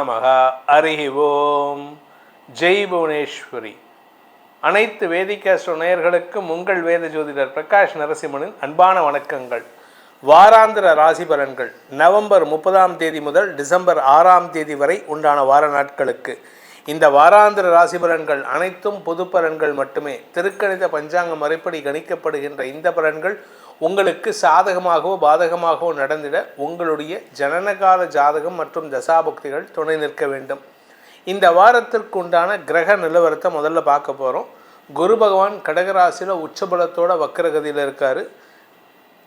நமः. ஹரி ஓம். ஜெய் புவனேஸ்வரி. அனைத்து வேதிகாஸ்ட்ரோ நேயர்களுக்கும் உங்கள் வேத ஜோதிடர் பிரகாஷ் நரசிம்மனின் அன்பான வணக்கங்கள். வாராந்திர ராசி பலன்கள் நவம்பர் 30 முதல் டிசம்பர் 6 வரை உண்டான வார நாட்களுக்கு. இந்த வாராந்திர ராசி பலன்கள் அனைத்தும் பொது பலன்கள் மட்டுமே. திருக்கணித பஞ்சாங்க முறைப்படி கணிக்கப்படுகின்ற இந்த பலன்கள் உங்களுக்கு சாதகமாகவோ பாதகமாகவோ நடந்திட உங்களுடைய ஜனனகால ஜாதகம் மற்றும் தசாபக்திகள் துணை நிற்க வேண்டும். இந்த வாரத்திற்கு உண்டான கிரக நிலவரத்தை முதல்ல பார்க்க போகிறோம். குரு பகவான் கடகராசியில் உச்சபலத்தோட வக்கரகதியில் இருக்கார்.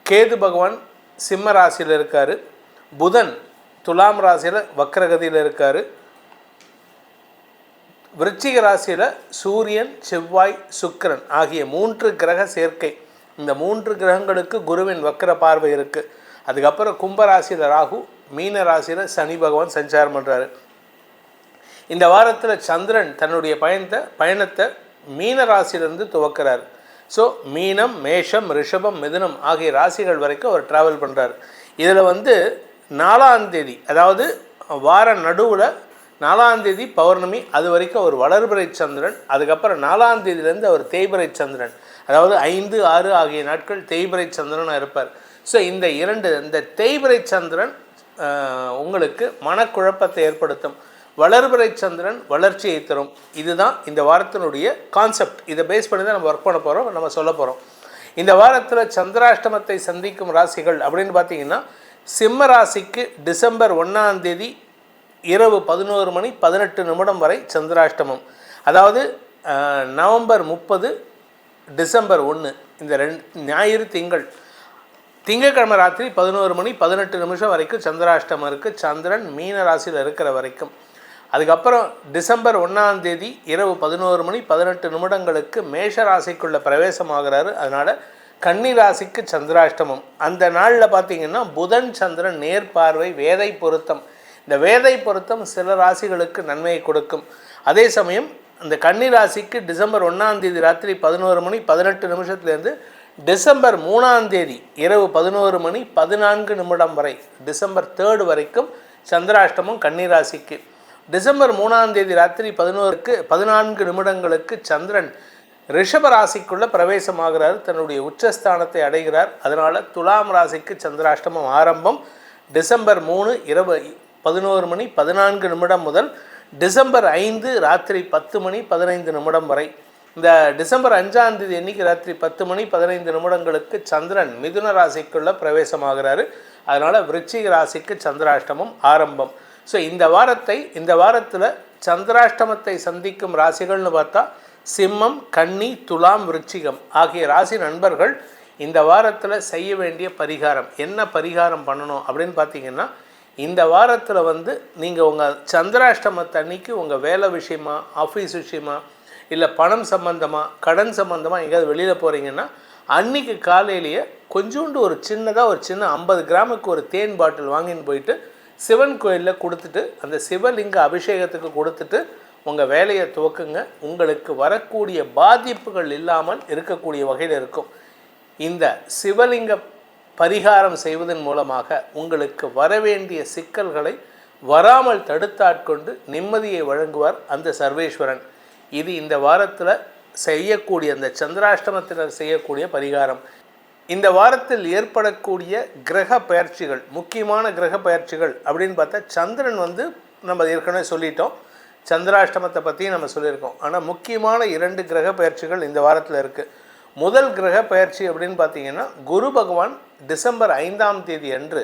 கேது பகவான் சிம்ம ராசியில் இருக்கார். புதன் துலாம் ராசியில் வக்கரகதியில் இருக்கார். விருச்சிக ராசியில் சூரியன் செவ்வாய் சுக்கிரன் ஆகிய 3 கிரக சேர்க்கை. இந்த 3 கிரகங்களுக்கு குருவின் வக்கர பார்வை இருக்குது. அதுக்கப்புறம் கும்பராசியில் ராகு, மீன ராசியில் சனி பகவான் சஞ்சாரம் பண்ணுறாரு. இந்த வாரத்தில் சந்திரன் தன்னுடைய பயணத்தை மீன ராசியிலிருந்து துவக்கிறார். ஸோ மீனம், மேஷம், ரிஷபம், மிதுனம் ஆகிய ராசிகள் வரைக்கும் அவர் ட்ராவல் பண்ணுறாரு. இதில் 4 அதாவது வார நடுவில் 4 பௌர்ணமி, அது வரைக்கும் அவர் வளர்பிறை சந்திரன். அதுக்கப்புறம் 4 அவர் தேய்பிறை சந்திரன், அதாவது 5, 6 ஆகிய நாட்கள் தேய்பிறை சந்திரனாக இருப்பார். ஸோ இந்த தேய்பிறை சந்திரன் உங்களுக்கு மனக்குழப்பத்தை ஏற்படுத்தும். வளர்பிறை சந்திரன் வளர்ச்சியை தரும். இதுதான் இந்த வாரத்தினுடைய கான்செப்ட். இதை பேஸ் பண்ணி தான் நம்ம ஒர்க் பண்ண போகிறோம், நம்ம சொல்ல போகிறோம். இந்த வாரத்தில் சந்திராஷ்டமத்தை சந்திக்கும் ராசிகள் அப்படின்னு பார்த்தீங்கன்னா, சிம்ம ராசிக்கு டிசம்பர் 1 இரவு 11:18 வரை சந்திராஷ்டமம். அதாவது நவம்பர் 30 டிசம்பர் 1 இந்த 2 ஞாயிறு திங்கட்கிழமை ராத்திரி 11:18 வரைக்கும் சந்திராஷ்டமம் இருக்குது. சந்திரன் மீன ராசியில் இருக்கிற வரைக்கும். அதுக்கப்புறம் டிசம்பர் 1 இரவு 11:18 மேஷ ராசிக்குள்ள பிரவேசமாகிறாரு. அதனால் கன்னி ராசிக்கு சந்திராஷ்டமம். அந்த நாளில் பார்த்திங்கன்னா புதன் சந்திரன் நேர்பார்வை, வேதை பொருத்தம். இந்த வேதை பொருத்தம் சில ராசிகளுக்கு நன்மையை கொடுக்கும். அதே சமயம் அந்த கன்னி ராசிக்கு டிசம்பர் 1 ராத்திரி 11:18 டிசம்பர் 3 இரவு 11:14 வரை, டிசம்பர் 3 வரைக்கும் சந்திராஷ்டமம் கன்னி ராசிக்கு. டிசம்பர் 3 ராத்திரி 14 சந்திரன் ரிஷப ராசிக்குள்ள பிரவேசமாகிறார், தன்னுடைய உச்சஸ்தானத்தை அடைகிறார். அதனால் துலாம் ராசிக்கு சந்திராஷ்டமம் ஆரம்பம். டிசம்பர் 3 இரவு 11:14 முதல் டிசம்பர் 5 ராத்திரி 10:15 வரை. இந்த டிசம்பர் 5 அன்னைக்கு ராத்திரி 10:15 சந்திரன் மிதுன ராசிக்குள்ள பிரவேசமாகிறாரு. அதனால் விருச்சிக ராசிக்கு சந்திராஷ்டமம் ஆரம்பம். ஸோ இந்த வாரத்தில் சந்திராஷ்டமத்தை சந்திக்கும் ராசிகள்னு பார்த்தா சிம்மம், கன்னி, துலாம், விருச்சிகம் ஆகிய ராசி நண்பர்கள் இந்த வாரத்தில் செய்ய வேண்டிய பரிகாரம் என்ன பரிகாரம் பண்ணணும் அப்படின்னு பார்த்தீங்கன்னா, இந்த வாரத்தில் நீங்கள் உங்கள் சந்திராஷ்டமத்தை அன்னைக்கு உங்கள் வேலை விஷயமா, ஆஃபீஸ் விஷயமா, இல்லை பணம் சம்மந்தமாக, கடன் சம்மந்தமாக எங்கேயாவது வெளியில் போகிறீங்கன்னா அன்றைக்கி காலையிலேயே கொஞ்சோண்டு ஒரு சின்ன 50 கிராமுக்கு ஒரு தேன் பாட்டில் வாங்கின்னு போயிட்டு சிவன் கோயிலில் கொடுத்துட்டு, அந்த சிவலிங்க அபிஷேகத்துக்கு கொடுத்துட்டு உங்கள் வேலையை துவக்குங்க. உங்களுக்கு வரக்கூடிய பாதிப்புகள் இல்லாமல் இருக்கக்கூடிய வகையில் இருக்கும். இந்த சிவலிங்க பரிகாரம் செய்வதன் மூலமாக உங்களுக்கு வரவேண்டிய சிக்கல்களை வராமல் தடுத்தாட்கொண்டு நிம்மதியை வழங்குவார் அந்த சர்வேஸ்வரன். இது இந்த வாரத்தில் செய்யக்கூடிய, அந்த சந்திராஷ்டமத்தினர் செய்யக்கூடிய பரிகாரம். இந்த வாரத்தில் ஏற்படக்கூடிய கிரக பயிற்சிகள், முக்கியமான கிரக பயிற்சிகள் அப்படின்னு பார்த்தா, சந்திரன் நம்ம ஏற்கனவே சொல்லிட்டோம், சந்திராஷ்டமத்தை பற்றியும் நம்ம சொல்லியிருக்கோம். ஆனால் முக்கியமான 2 கிரக பயிற்சிகள் இந்த வாரத்தில் இருக்குது. முதல் கிரக பயிற்சி அப்படின்னு பார்த்தீங்கன்னா, குரு பகவான் டிசம்பர் 5 அன்று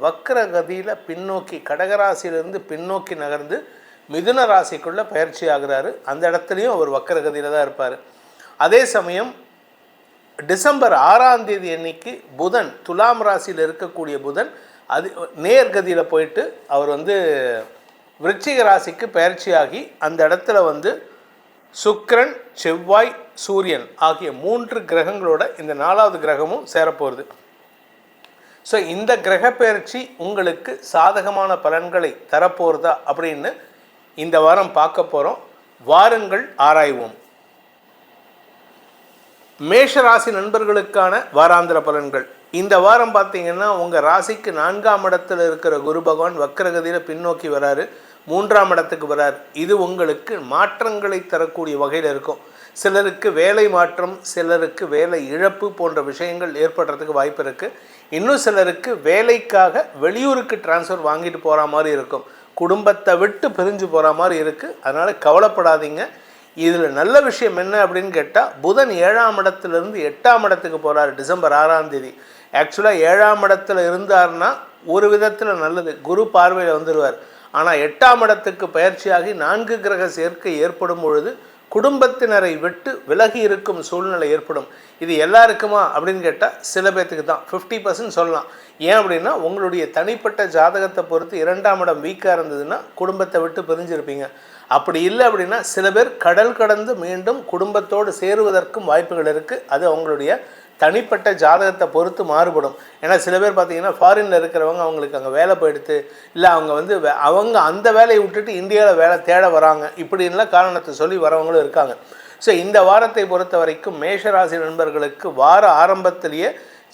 வக்கரகதியில் பின்னோக்கி, கடகராசியிலிருந்து பின்னோக்கி நகர்ந்து மிதுன ராசிக்குள்ளே பயிற்சி ஆகிறாரு. அந்த இடத்துலையும் அவர் வக்கரகதியில் தான் இருப்பார். அதே சமயம் டிசம்பர் 6 அன்னைக்கு புதன், துலாம் ராசியில் இருக்கக்கூடிய புதன் அது நேர்கதியில் போயிட்டு அவர் விருச்சிக ராசிக்கு பயிற்சியாகி அந்த இடத்துல சுக்கிரன், செவ்வாய், சூரியன் ஆகிய 3 கிரகங்களோட இந்த 4வது கிரகமும் சேரப்போகுது. ஸோ இந்த கிரக பயிற்சி உங்களுக்கு சாதகமான பலன்களை தரப்போகிறதா அப்படின்னு இந்த வாரம் பார்க்க போகிறோம். வாருங்கள் ஆராய்வோம். மேஷராசி நண்பர்களுக்கான வாராந்திர பலன்கள். இந்த வாரம் பார்த்தீங்கன்னா உங்கள் ராசிக்கு 4ஆம் இடத்துல இருக்கிற குரு பகவான் வக்ரகதியில் பின்னோக்கி வராரு, 3ஆம் இடத்துக்கு வராரு. இது உங்களுக்கு மாற்றங்களை தரக்கூடிய வகையில் இருக்கும். சிலருக்கு வேலை மாற்றம், சிலருக்கு வேலை இழப்பு போன்ற விஷயங்கள் ஏற்படுறதுக்கு வாய்ப்பு இருக்குது. இன்னும் சிலருக்கு வேலைக்காக வெளியூருக்கு டிரான்ஸ்ஃபர் வாங்கிட்டு போகிற மாதிரி இருக்கும். குடும்பத்தை விட்டு பிரிஞ்சு போகிற மாதிரி இருக்குது. அதனால் கவலைப்படாதீங்க. இதில் நல்ல விஷயம் என்ன அப்படின்னு கேட்டால், புதன் 7ஆம் இடத்துலேருந்து 8ஆம் இடத்துக்கு போகிறார் டிசம்பர் 6ஆம் தேதி. ஆக்சுவலாக 7ஆம் இடத்துல இருந்தார்னா ஒரு விதத்தில் நல்லது, குரு பார்வையில் வந்துடுவார். ஆனால் 8ஆம் இடத்துக்கு பயிற்சியாகி 4 கிரக சேர்க்கை ஏற்படும் பொழுது குடும்பத்தினரை விட்டு விலகி இருக்கும் சூழ்நிலை ஏற்படும். இது எல்லாருக்குமா அப்படின்னு கேட்டால் சில பேர்த்துக்கு தான், 50% சொல்லலாம். ஏன் அப்படின்னா உங்களுடைய தனிப்பட்ட ஜாதகத்தை பொறுத்து 2ஆம் இடம் வீக்காக இருந்ததுன்னா குடும்பத்தை விட்டு பிரிஞ்சிருப்பீங்க. அப்படி இல்லை அப்படின்னா சில பேர் கடல் கடந்து மீண்டும் குடும்பத்தோடு சேருவதற்கும் வாய்ப்புகள் இருக்குது. அது அவங்களுடைய தனிப்பட்ட ஜாதகத்தை பொறுத்து மாறுபடும். ஏன்னா சில பேர் பார்த்திங்கன்னா ஃபாரினில் இருக்கிறவங்க அவங்களுக்கு அங்கே வேலை போயிடுத்து, இல்லை அவங்க அந்த வேலையை விட்டுட்டு இந்தியாவில் வேலை தேட வராங்க, இப்படின்லாம் காரணத்தை சொல்லி வரவங்களும் இருக்காங்க. ஸோ இந்த வாரத்தை பொறுத்த வரைக்கும் மேஷராசி நண்பர்களுக்கு வார ஆரம்பத்திலேயே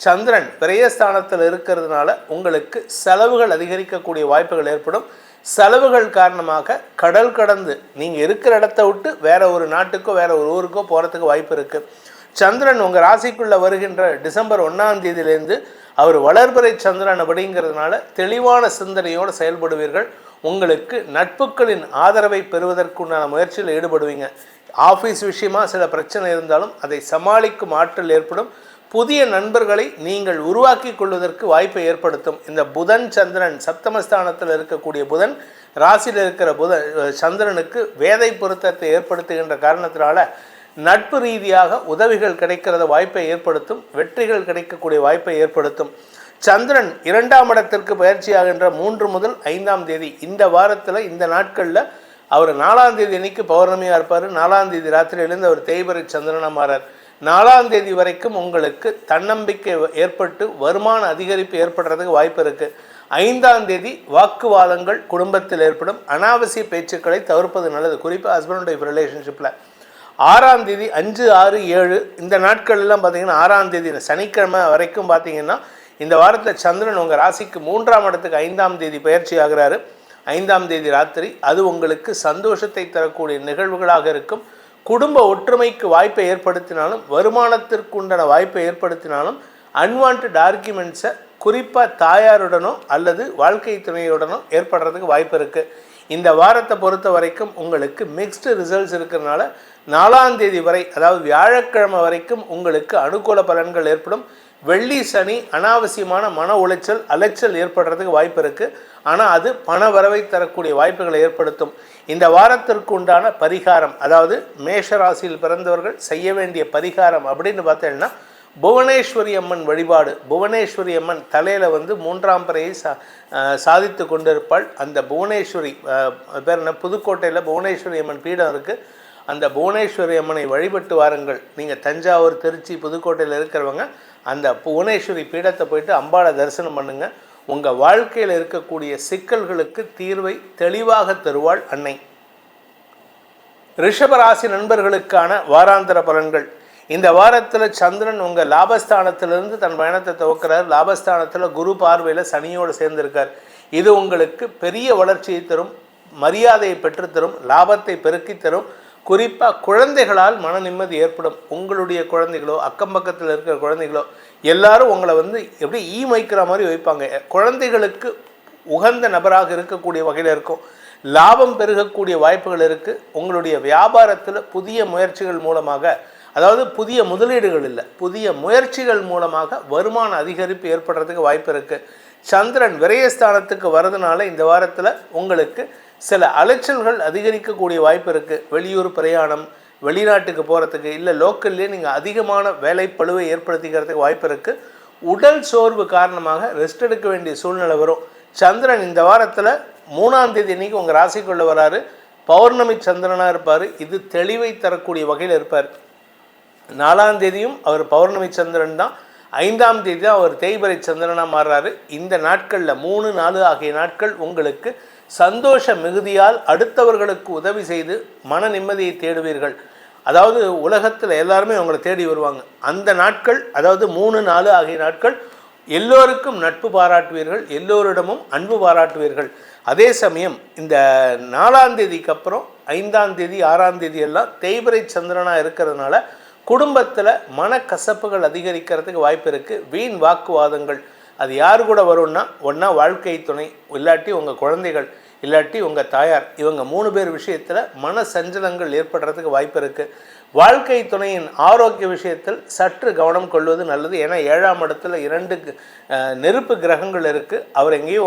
சந்திரன் விரயஸ்தானத்தில் இருக்கிறதுனால உங்களுக்கு செலவுகள் அதிகரிக்கக்கூடிய வாய்ப்புகள் ஏற்படும். செலவுகள் காரணமாக கடல் கடந்து நீங்கள் இருக்கிற இடத்த விட்டு வேற ஒரு நாட்டுக்கோ வேற ஒரு ஊருக்கோ போகிறதுக்கு வாய்ப்பு இருக்குது. சந்திரன் உங்கள் ராசிக்குள்ளே வருகின்ற டிசம்பர் 1ஆம் தேதியிலேருந்து அவர் வளர்பிறை சந்திரன் அப்படிங்கிறதுனால தெளிவான சிந்தனையோடு செயல்படுவீர்கள். உங்களுக்கு நட்புகளின் ஆதரவை பெறுவதற்குண்டான முயற்சியில் ஈடுபடுவீங்க. ஆஃபீஸ் விஷயமாக சில பிரச்சனை இருந்தாலும் அதை சமாளிக்கும் ஆற்றல் ஏற்படும். புதிய நண்பர்களை நீங்கள் உருவாக்கி கொள்வதற்கு வாய்ப்பை ஏற்படுத்தும். இந்த புதன் சந்திரன் சப்தமஸ்தானத்தில் இருக்கக்கூடிய புதன் ராசியில் இருக்கிற சந்திரனுக்கு வேதை பொருத்தத்தை ஏற்படுத்துகின்ற காரணத்தினால நட்பு ரீதியாக உதவிகள் கிடைக்கிறத வாய்ப்பை ஏற்படுத்தும், வெற்றிகள் கிடைக்கக்கூடிய வாய்ப்பை ஏற்படுத்தும். சந்திரன் 2ஆம் இடத்திற்கு பயிற்சியாகின்ற 3 முதல் 5ஆம் தேதி இந்த வாரத்தில் இந்த நாட்களில் அவர் 4ஆம் தேதி அன்னைக்கு பௌர்ணமியாக இருப்பார். 4ஆம் தேதி ராத்திரியிலேருந்து அவர் தேய்பிறை சந்திரனாக மாறார். 4ஆம் தேதி வரைக்கும் உங்களுக்கு தன்னம்பிக்கை ஏற்பட்டு வருமான அதிகரிப்பு ஏற்படுறதுக்கு வாய்ப்பு இருக்குது. 5ஆம் தேதி வாக்குவாதங்கள் குடும்பத்தில் ஏற்படும். அனாவசிய பேச்சுக்களை தவிர்ப்பது நல்லது, குறிப்பாக ஹஸ்பண்ட் ஒய்ஃப் ரிலேஷன்ஷிப்பில். 6ஆம் தேதி 5, 6, 7 இந்த நாட்கள்லாம் பார்த்தீங்கன்னா 6ஆம் தேதி சனிக்கிழமை வரைக்கும் பார்த்தீங்கன்னா இந்த வாரத்தில் சந்திரன் உங்கள் ராசிக்கு 3ஆம் இடத்துக்கு 5ஆம் தேதி பயிற்சி ஆகிறாரு. 5ஆம் தேதி ராத்திரி அது உங்களுக்கு சந்தோஷத்தை தரக்கூடிய நிகழ்வுகளாக இருக்கும். குடும்ப ஒற்றுமைக்கு வாய்ப்பை ஏற்படுத்தினாலும் வருமானத்திற்கு உண்டான வாய்ப்பை ஏற்படுத்தினாலும் அன்வான்ட் ஆர்குமெண்ட்ஸை குறிப்பாக தாயாருடனோ அல்லது வாழ்க்கை துணையுடனோ ஏற்படுறதுக்கு வாய்ப்பு இருக்குது. இந்த வாரத்தை பொறுத்த வரைக்கும் உங்களுக்கு மிக்ஸ்டு ரிசல்ட்ஸ் இருக்கிறதுனால 4ஆம் தேதி வரை, அதாவது வியாழக்கிழமை வரைக்கும் உங்களுக்கு அனுகூல பலன்கள் ஏற்படும். வெள்ளி சனி அனாவசியமான மன உளைச்சல் அலைச்சல் ஏற்படுறதுக்கு வாய்ப்பு இருக்குது. ஆனால் அது பண வரவை தரக்கூடிய வாய்ப்புகளை ஏற்படுத்தும். இந்த வாரத்திற்கு உண்டான பரிகாரம், அதாவது மேஷராசியில் பிறந்தவர்கள் செய்ய வேண்டிய பரிகாரம் அப்படின்னு பார்த்தீங்கன்னா புவனேஸ்வரி அம்மன் வழிபாடு. புவனேஸ்வரி அம்மன் தலையில் 3ஆம் பிறையை சாதித்து கொண்டிருப்பாள். அந்த புவனேஸ்வரி பேர் என்ன, புதுக்கோட்டையில் புவனேஸ்வரி அம்மன் பீடம் இருக்குது. அந்த புவனேஸ்வரி அம்மனை வழிபட்டு வாருங்கள். நீங்கள் தஞ்சாவூர், திருச்சி, புதுக்கோட்டையில் இருக்கிறவங்க அந்த புவனேஸ்வரி பீடத்தை போயிட்டு அம்பாளை தரிசனம் பண்ணுங்கள். உங்கள் வாழ்க்கையில் இருக்கக்கூடிய சிக்கல்களுக்கு தீர்வை தெளிவாக தருவாள் அன்னை. ரிஷபராசி நண்பர்களுக்கான வாராந்திர பலன்கள். இந்த வாரத்தில் சந்திரன் உங்கள் லாபஸ்தானத்திலிருந்து தன் பயணத்தை துவக்கிறார். லாபஸ்தானத்தில் குரு பார்வையில் சனியோடு சேர்ந்திருக்கார். இது உங்களுக்கு பெரிய வளர்ச்சியை தரும், மரியாதையை பெற்றுத்தரும், லாபத்தை பெருக்கி தரும். குறிப்பாக குழந்தைகளால் மன நிம்மதி ஏற்படும். உங்களுடைய குழந்தைகளோ அக்கம் பக்கத்தில் இருக்கிற குழந்தைகளோ எல்லாரும் உங்களை எப்படி மைக்கிற மாதிரி வைப்பாங்க. குழந்தைகளுக்கு உகந்த நபராக இருக்கக்கூடிய வகையில் இருக்கும். லாபம் பெருகக்கூடிய வாய்ப்புகள் இருக்குது. உங்களுடைய வியாபாரத்தில் புதிய முயற்சிகள் மூலமாக, அதாவது புதிய முதலீடுகள் இல்லை, புதிய முயற்சிகள் மூலமாக வருமான அதிகரிப்பு ஏற்படுறதுக்கு வாய்ப்பு இருக்குது. சந்திரன் விரயஸ்தானத்துக்கு வரதுனால இந்த வாரத்தில் உங்களுக்கு சில அலைச்சல்கள் அதிகரிக்கக்கூடிய வாய்ப்பு இருக்குது. வெளியூர் பிரயாணம், வெளிநாட்டுக்கு போகிறதுக்கு, இல்லை லோக்கல்லே நீங்கள் அதிகமான வேலை பளுவை ஏற்படுத்திக்கிறதுக்கு வாய்ப்பு இருக்குது. உடல் சோர்வு காரணமாக ரெஸ்ட் எடுக்க வேண்டிய சூழ்நிலை வரும். சந்திரன் இந்த வாரத்தில் 3ஆம் தேதி அன்றைக்கி உங்கள் ராசிக்குள்ளே வராரு. பௌர்ணமி சந்திரனாக இருப்பார். இது தெளிவை தரக்கூடிய வகையில் இருப்பார். 4ஆம் தேதியும் அவர் பௌர்ணமி சந்திரன் தான். 5ஆம் தேதி தான் அவர் தேய்பிறை சந்திரனாக மாறுறாரு. இந்த நாட்களில் 3, 4 ஆகிய நாட்கள் உங்களுக்கு சந்தோஷ மிகுதியால் அடுத்தவர்களுக்கு உதவி செய்து மன நிம்மதியை தேடுவீர்கள். அதாவது உலகத்தில் எல்லாருமே உங்களை தேடி வருவாங்க. அந்த நாட்கள், அதாவது 3, 4 ஆகிய நாட்கள் எல்லோருக்கும் நட்பு பாராட்டுவீர்கள், எல்லோரிடமும் அன்பு பாராட்டுவீர்கள். அதே சமயம் இந்த 4ஆம் தேதிக்கு அப்புறம் 5ஆம் தேதி 6ஆம் தேதி எல்லாம் தேய்பிறை சந்திரனாக இருக்கிறதுனால குடும்பத்தில் மனக்கசப்புகள் அதிகரிக்கிறதுக்கு வாய்ப்பு இருக்குது. வீண் வாக்குவாதங்கள் அது யார் கூட வரும்னா, ஒன்றா வாழ்க்கை துணை, இல்லாட்டி உங்கள் குழந்தைகள், இல்லாட்டி உங்கள் தாயார், இவங்க 3 பேர் விஷயத்தில் மன சஞ்சலங்கள் ஏற்படுறதுக்கு வாய்ப்பு இருக்குது. வாழ்க்கை துணையின் ஆரோக்கிய விஷயத்தில் சற்று கவனம் கொள்வது நல்லது. ஏன்னா 7ஆம் இடத்துல 2 நெருப்பு கிரகங்கள் இருக்குது. அவர் எங்கேயோ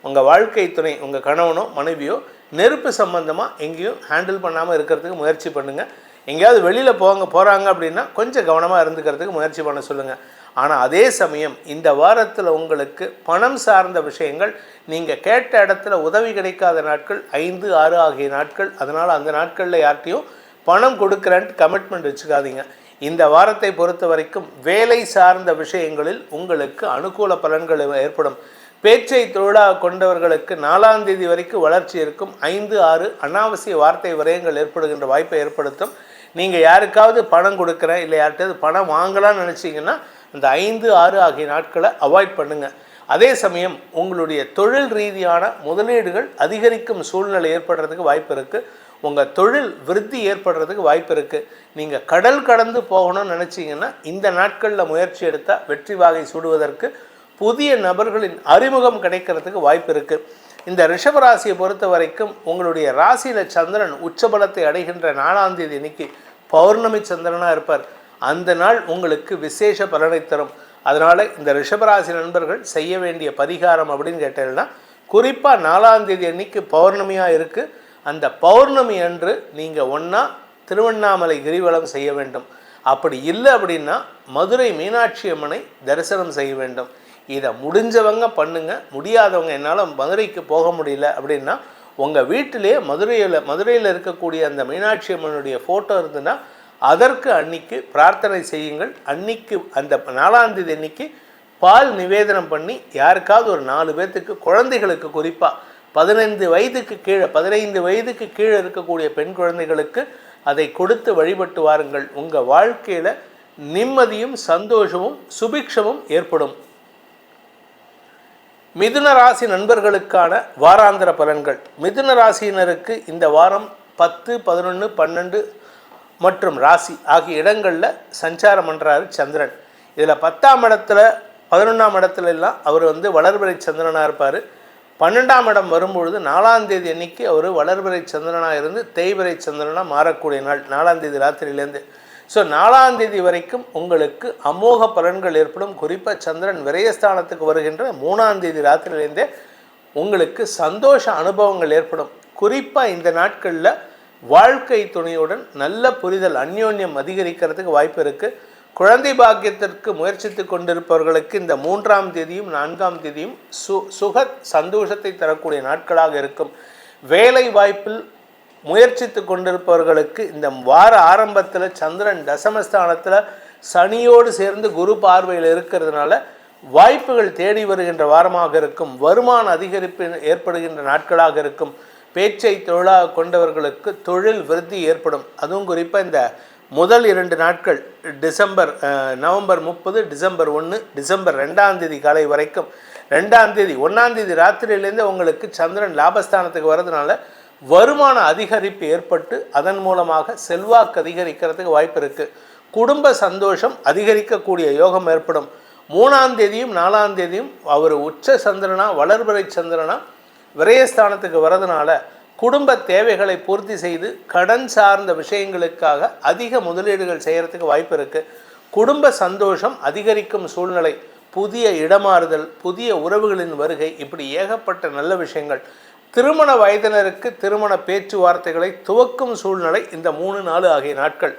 உங்கள் வாழ்க்கை துணை, உங்கள் கணவனோ மனைவியோ நெருப்பு சம்பந்தமாக எங்கேயும் ஹேண்டில் பண்ணாமல் இருக்கிறதுக்கு முயற்சி பண்ணுங்கள். எங்கேயாவது வெளியில் போகிறாங்க அப்படின்னா கொஞ்சம் கவனமாக இருந்துக்கிறதுக்கு முயற்சி பண்ண சொல்லுங்கள். ஆனால் அதே சமயம் இந்த வாரத்தில் உங்களுக்கு பணம் சார்ந்த விஷயங்கள், நீங்கள் கேட்ட இடத்துல உதவி கிடைக்காத நாட்கள் 5, 6 ஆகிய நாட்கள். அதனால் அந்த நாட்களில் யார்ட்டையும் பணம் கொடுக்குறேன்ட்டு கமிட்மெண்ட் வச்சுக்காதீங்க. இந்த வாரத்தை பொறுத்த வரைக்கும் வேலை சார்ந்த விஷயங்களில் உங்களுக்கு அனுகூல பலன்கள் ஏற்படும். பேச்சை தொழிலாக கொண்டவர்களுக்கு 4ஆம் தேதி வரைக்கும் வளர்ச்சி இருக்கும். 5, 6 அனாவசிய வார்த்தை விரயங்கள் ஏற்படுகின்ற வாய்ப்பை ஏற்படுத்தும். நீங்கள் யாருக்காவது பணம் கொடுக்குறேன், இல்லை யார்கிட்டையாவது பணம் வாங்கலாம்னு நினச்சிங்கன்னா அந்த 5, 6 ஆகிய நாட்களை அவாய்ட் பண்ணுங்கள். அதே சமயம் உங்களுடைய தொழில் ரீதியான முதலீடுகள் அதிகரிக்கும் சூழ்நிலை ஏற்படுறதுக்கு வாய்ப்பு இருக்குது. உங்கள் தொழில் விருத்தி ஏற்படுறதுக்கு வாய்ப்பு இருக்குது. நீங்கள் கடல் கடந்து போகணும்னு நினச்சிங்கன்னா இந்த நாட்களில் முயற்சி எடுத்தால் வெற்றி வாகை சூடுவதற்கு புதிய நபர்களின் அறிமுகம் கிடைக்கிறதுக்கு வாய்ப்பு இருக்குது. இந்த ரிஷபராசியை பொறுத்த வரைக்கும் உங்களுடைய ராசியில் சந்திரன் உச்சபலத்தை அடைகின்ற 4ஆம் தேதி அன்னைக்கு பௌர்ணமி சந்திரனாக இருப்பார். அந்த நாள் உங்களுக்கு விசேஷ பலனை தரும். அதனால் இந்த ரிஷபராசி நண்பர்கள் செய்ய வேண்டிய பரிகாரம் அப்படின்னு கேட்டீங்கன்னா, குறிப்பாக 4ஆம் தேதி அன்னைக்கு பௌர்ணமியாக இருக்குது. அந்த பௌர்ணமி அன்று நீங்கள் ஒன்றா திருவண்ணாமலை கிரிவலம் செய்ய வேண்டும். அப்படி இல்லை அப்படின்னா மதுரை மீனாட்சி அம்மனை தரிசனம் செய்ய வேண்டும். இதை முடிஞ்சவங்க பண்ணுங்கள். முடியாதவங்க என்னால் மதுரைக்கு போக முடியல அப்படின்னா உங்கள் வீட்டிலே மதுரையில் இருக்கக்கூடிய அந்த மீனாட்சி அம்மனுடைய ஃபோட்டோ இருந்துன்னா அதற்கு அன்னைக்கு பிரார்த்தனை செய்யுங்கள். அன்னைக்கு அந்த 4ஆம் தேதி அன்னைக்கு பால் நிவேதனம் பண்ணி யாருக்காவது ஒரு 4 பேர்த்துக்கு, குழந்தைகளுக்கு குறிப்பாக 15 வயதுக்கு கீழே இருக்கக்கூடிய பெண் குழந்தைகளுக்கு அதை கொடுத்து வழிபட்டு வாருங்கள். உங்கள் வாழ்க்கையில் நிம்மதியும் சந்தோஷமும் சுபிக்ஷமும் ஏற்படும். மிதுன ராசி நண்பர்களுக்கான வாராந்திர பலன்கள். மிதுன ராசியினருக்கு இந்த வாரம் 10, 11, 12 மற்றும் ராசி ஆகிய இடங்களில் சஞ்சாரம் பண்ணுறாரு சந்திரன். இதில் 10ஆம் இடத்துல 11ஆம் இடத்துல எல்லாம் அவர் வளர்பிறை சந்திரனாக இருப்பார். 12ஆம் இடம் வரும்பொழுது 4ஆம் தேதி அன்னைக்கு அவர் வளர்பிறை சந்திரனாக இருந்து தேய்பிறை சந்திரனாக மாறக்கூடிய நாள் 4ஆம் தேதி ராத்திரியிலேருந்து. ஸோ 4ஆம் தேதி வரைக்கும் உங்களுக்கு அமோக பலன்கள் ஏற்படும். குறிப்பாக சந்திரன் விரயஸ்தானத்துக்கு வருகின்ற 3ஆம் தேதி ராத்திரியிலேருந்தே உங்களுக்கு சந்தோஷ அனுபவங்கள் ஏற்படும். குறிப்பாக இந்த நாட்களில் வாழ்க்கை துணையுடன் நல்ல புரிதல், அந்யோன்யம் அதிகரிக்கிறதுக்கு வாய்ப்பு இருக்குது. குழந்தை பாக்கியத்திற்கு முயற்சித்து கொண்டிருப்பவர்களுக்கு இந்த 3ஆம் தேதியும் 4ஆம் தேதியும் சுக சந்தோஷத்தை தரக்கூடிய நாட்களாக இருக்கும். வேலை வாய்ப்பில் முயற்சித்து கொண்டிருப்பவர்களுக்கு இந்த வார ஆரம்பத்தில் சந்திரன் தசமஸ்தானத்தில் சனியோடு சேர்ந்து குரு பார்வையில் இருக்கிறதுனால வாய்ப்புகள் தேடி வருகின்ற வாரமாக இருக்கும். வருமான அதிகரிப்பு ஏற்படுகின்ற நாட்களாக இருக்கும். பேச்சை தொழிலாக கொண்டவர்களுக்கு தொழில் விருத்தி ஏற்படும். அதுவும் குறிப்பாக இந்த முதல் 2 நாட்கள் நவம்பர் 30, டிசம்பர் 1, டிசம்பர் 2ஆம் தேதி காலை வரைக்கும், 2ஆம் தேதி 1ஆம் தேதி ராத்திரியிலேருந்து உங்களுக்கு சந்திரன் லாபஸ்தானத்துக்கு வர்றதுனால வருமான அதிகரிப்பு ஏற்பட்டு அதன் மூலமாக செல்வாக்கு அதிகரிக்கிறதுக்கு வாய்ப்பு இருக்குது. குடும்ப சந்தோஷம் அதிகரிக்கக்கூடிய யோகம் ஏற்படும். 3ஆம் தேதியும் 4ஆம் தேதியும் அவர் உச்ச சந்திரனா வளர்பிறை சந்திரனா விரயஸ்தானத்துக்கு வர்றதுனால குடும்ப தேவைகளை பூர்த்தி செய்து கடன் சார்ந்த விஷயங்களுக்காக அதிக முதலீடுகள் செய்கிறதுக்கு வாய்ப்பு இருக்குது. குடும்ப சந்தோஷம் அதிகரிக்கும் சூழ்நிலை, புதிய இடமாறுதல், புதிய உறவுகளின் வருகை, இப்படி ஏகப்பட்ட நல்ல விஷயங்கள். திருமண வயதினருக்கு திருமண பேச்சுவார்த்தைகளை துவக்கும் சூழ்நிலை இந்த 3, 4 ஆகிய நாட்கள்.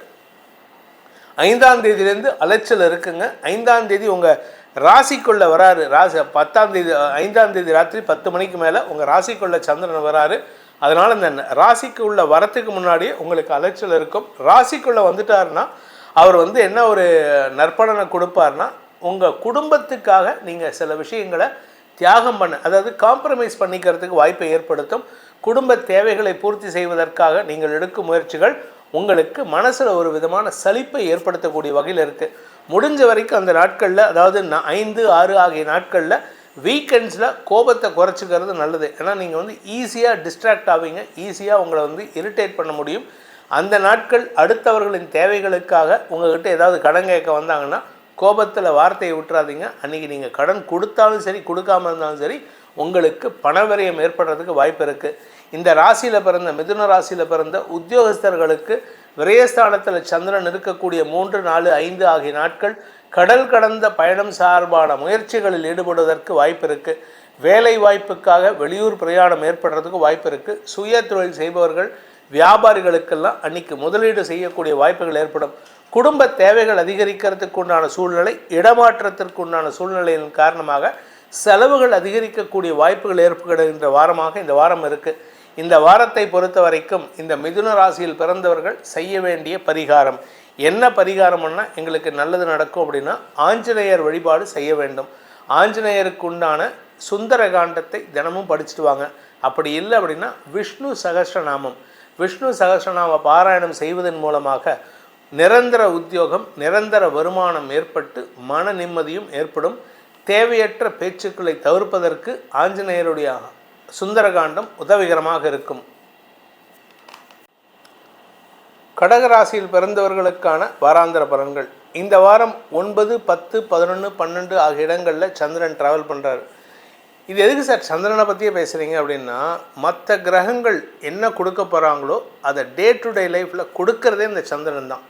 5ஆம் தேதியிலேருந்து அலைச்சல் இருக்குங்க. 5ஆம் தேதி உங்கள் ராசிக்குள்ளே வராரு. 5ஆம் தேதி ராத்திரி 10 மணிக்கு மேலே உங்கள் ராசிக்குள்ளே சந்திரன் வராரு. அதனால் இந்த ராசிக்கு உள்ள வரத்துக்கு முன்னாடியே உங்களுக்கு அலைச்சல் இருக்கும். ராசிக்குள்ளே வந்துட்டாருன்னா அவர் என்ன ஒரு நற்பலனை கொடுப்பார்னா, உங்கள் குடும்பத்துக்காக நீங்கள் சில விஷயங்களை தியாகம் அதாவது காம்ப்ரமைஸ் பண்ணிக்கிறதுக்கு வாய்ப்பை ஏற்படுத்தும். குடும்ப தேவைகளை பூர்த்தி செய்வதற்காக நீங்கள் எடுக்கும் முயற்சிகள் உங்களுக்கு மனசில் ஒரு விதமான சலிப்பை ஏற்படுத்தக்கூடிய வகையில் இருக்குது. முடிஞ்ச வரைக்கும் அந்த நாட்களில், அதாவது 5, 6 ஆகிய நாட்களில் வீக்கெண்ட்ஸில் கோபத்தை குறைச்சிக்கிறது நல்லது. ஏன்னா நீங்கள் வந்து ஈஸியாக டிஸ்ட்ராக்ட் ஆவீங்க, ஈஸியாக உங்களை வந்து இரிட்டேட் பண்ண முடியும். அந்த நாட்கள் அடுத்தவர்களின் தேவைகளுக்காக உங்கள்கிட்ட ஏதாவது கடன் கேட்க வந்தாங்கன்னா கோபத்தில் வார்த்தையை விட்டுறாதீங்க. அன்றைக்கி நீங்கள் கடன் கொடுத்தாலும் சரி, கொடுக்காமல் இருந்தாலும் சரி, உங்களுக்கு பணவிரயம் ஏற்படுறதுக்கு வாய்ப்பு இருக்குது. இந்த ராசியில் பிறந்த, மிதுன ராசியில் பிறந்த உத்தியோகஸ்தர்களுக்கு விரயஸ்தானத்தில் சந்திரன் இருக்கக்கூடிய 3, 4, 5 ஆகிய நாட்கள் கடல் கடந்த பயணம் சார்பான முயற்சிகளில் ஈடுபடுவதற்கு வாய்ப்பு இருக்குது. வேலை வாய்ப்புக்காக வெளியூர் பிரயாணம் ஏற்படுறதுக்கு வாய்ப்பு இருக்குது. சுய தொழில் செய்பவர்கள், வியாபாரிகளுக்கெல்லாம் அன்றைக்கி முதலீடு செய்யக்கூடிய வாய்ப்புகள் ஏற்படும். குடும்ப தேவைகள் அதிகரிக்கிறதுக்கு உண்டான சூழ்நிலை, இடமாற்றத்திற்கு உண்டான சூழ்நிலையின் காரணமாக செலவுகள் அதிகரிக்கக்கூடிய வாய்ப்புகள் ஏற்படுகின்ற வாரமாக இந்த வாரம் இருக்குது. இந்த வாரத்தை பொறுத்த வரைக்கும் இந்த மிதுன ராசியில் பிறந்தவர்கள் செய்ய வேண்டிய பரிகாரம் என்ன பரிகாரம்னா, எங்களுக்கு நல்லது நடக்கும் அப்படின்னா ஆஞ்சநேயர் வழிபாடு செய்ய வேண்டும். ஆஞ்சநேயருக்கு உண்டான சுந்தர காண்டத்தை தினமும் படிச்சுட்டு வாங்க. அப்படி இல்லை அப்படின்னா விஷ்ணு சகஸ்ரநாமம், விஷ்ணு சகஸ்ரநாம பாராயணம் செய்வதன் மூலமாக நிரந்தர உத்தியோகம், நிரந்தர வருமானம் ஏற்பட்டு மன நிம்மதியும் ஏற்படும். தேவையற்ற பேச்சுக்களை தவிர்ப்பதற்கு ஆஞ்சநேயருடைய சுந்தரகாண்டம் உதவிகரமாக இருக்கும். கடகராசியில் பிறந்தவர்களுக்கான வாராந்திர பலன்கள். இந்த வாரம் 9, 10, 11, 12 ஆகிய இடங்களில் சந்திரன் ட்ராவல் பண்ணுறாரு. இது எதுக்கு சார் சந்திரனை பற்றியே பேசுகிறீங்க அப்படின்னா, மற்ற கிரகங்கள் என்ன கொடுக்க போகிறாங்களோ அதை டே டு டே லைஃப்பில் கொடுக்கறதே இந்த சந்திரன் தான்.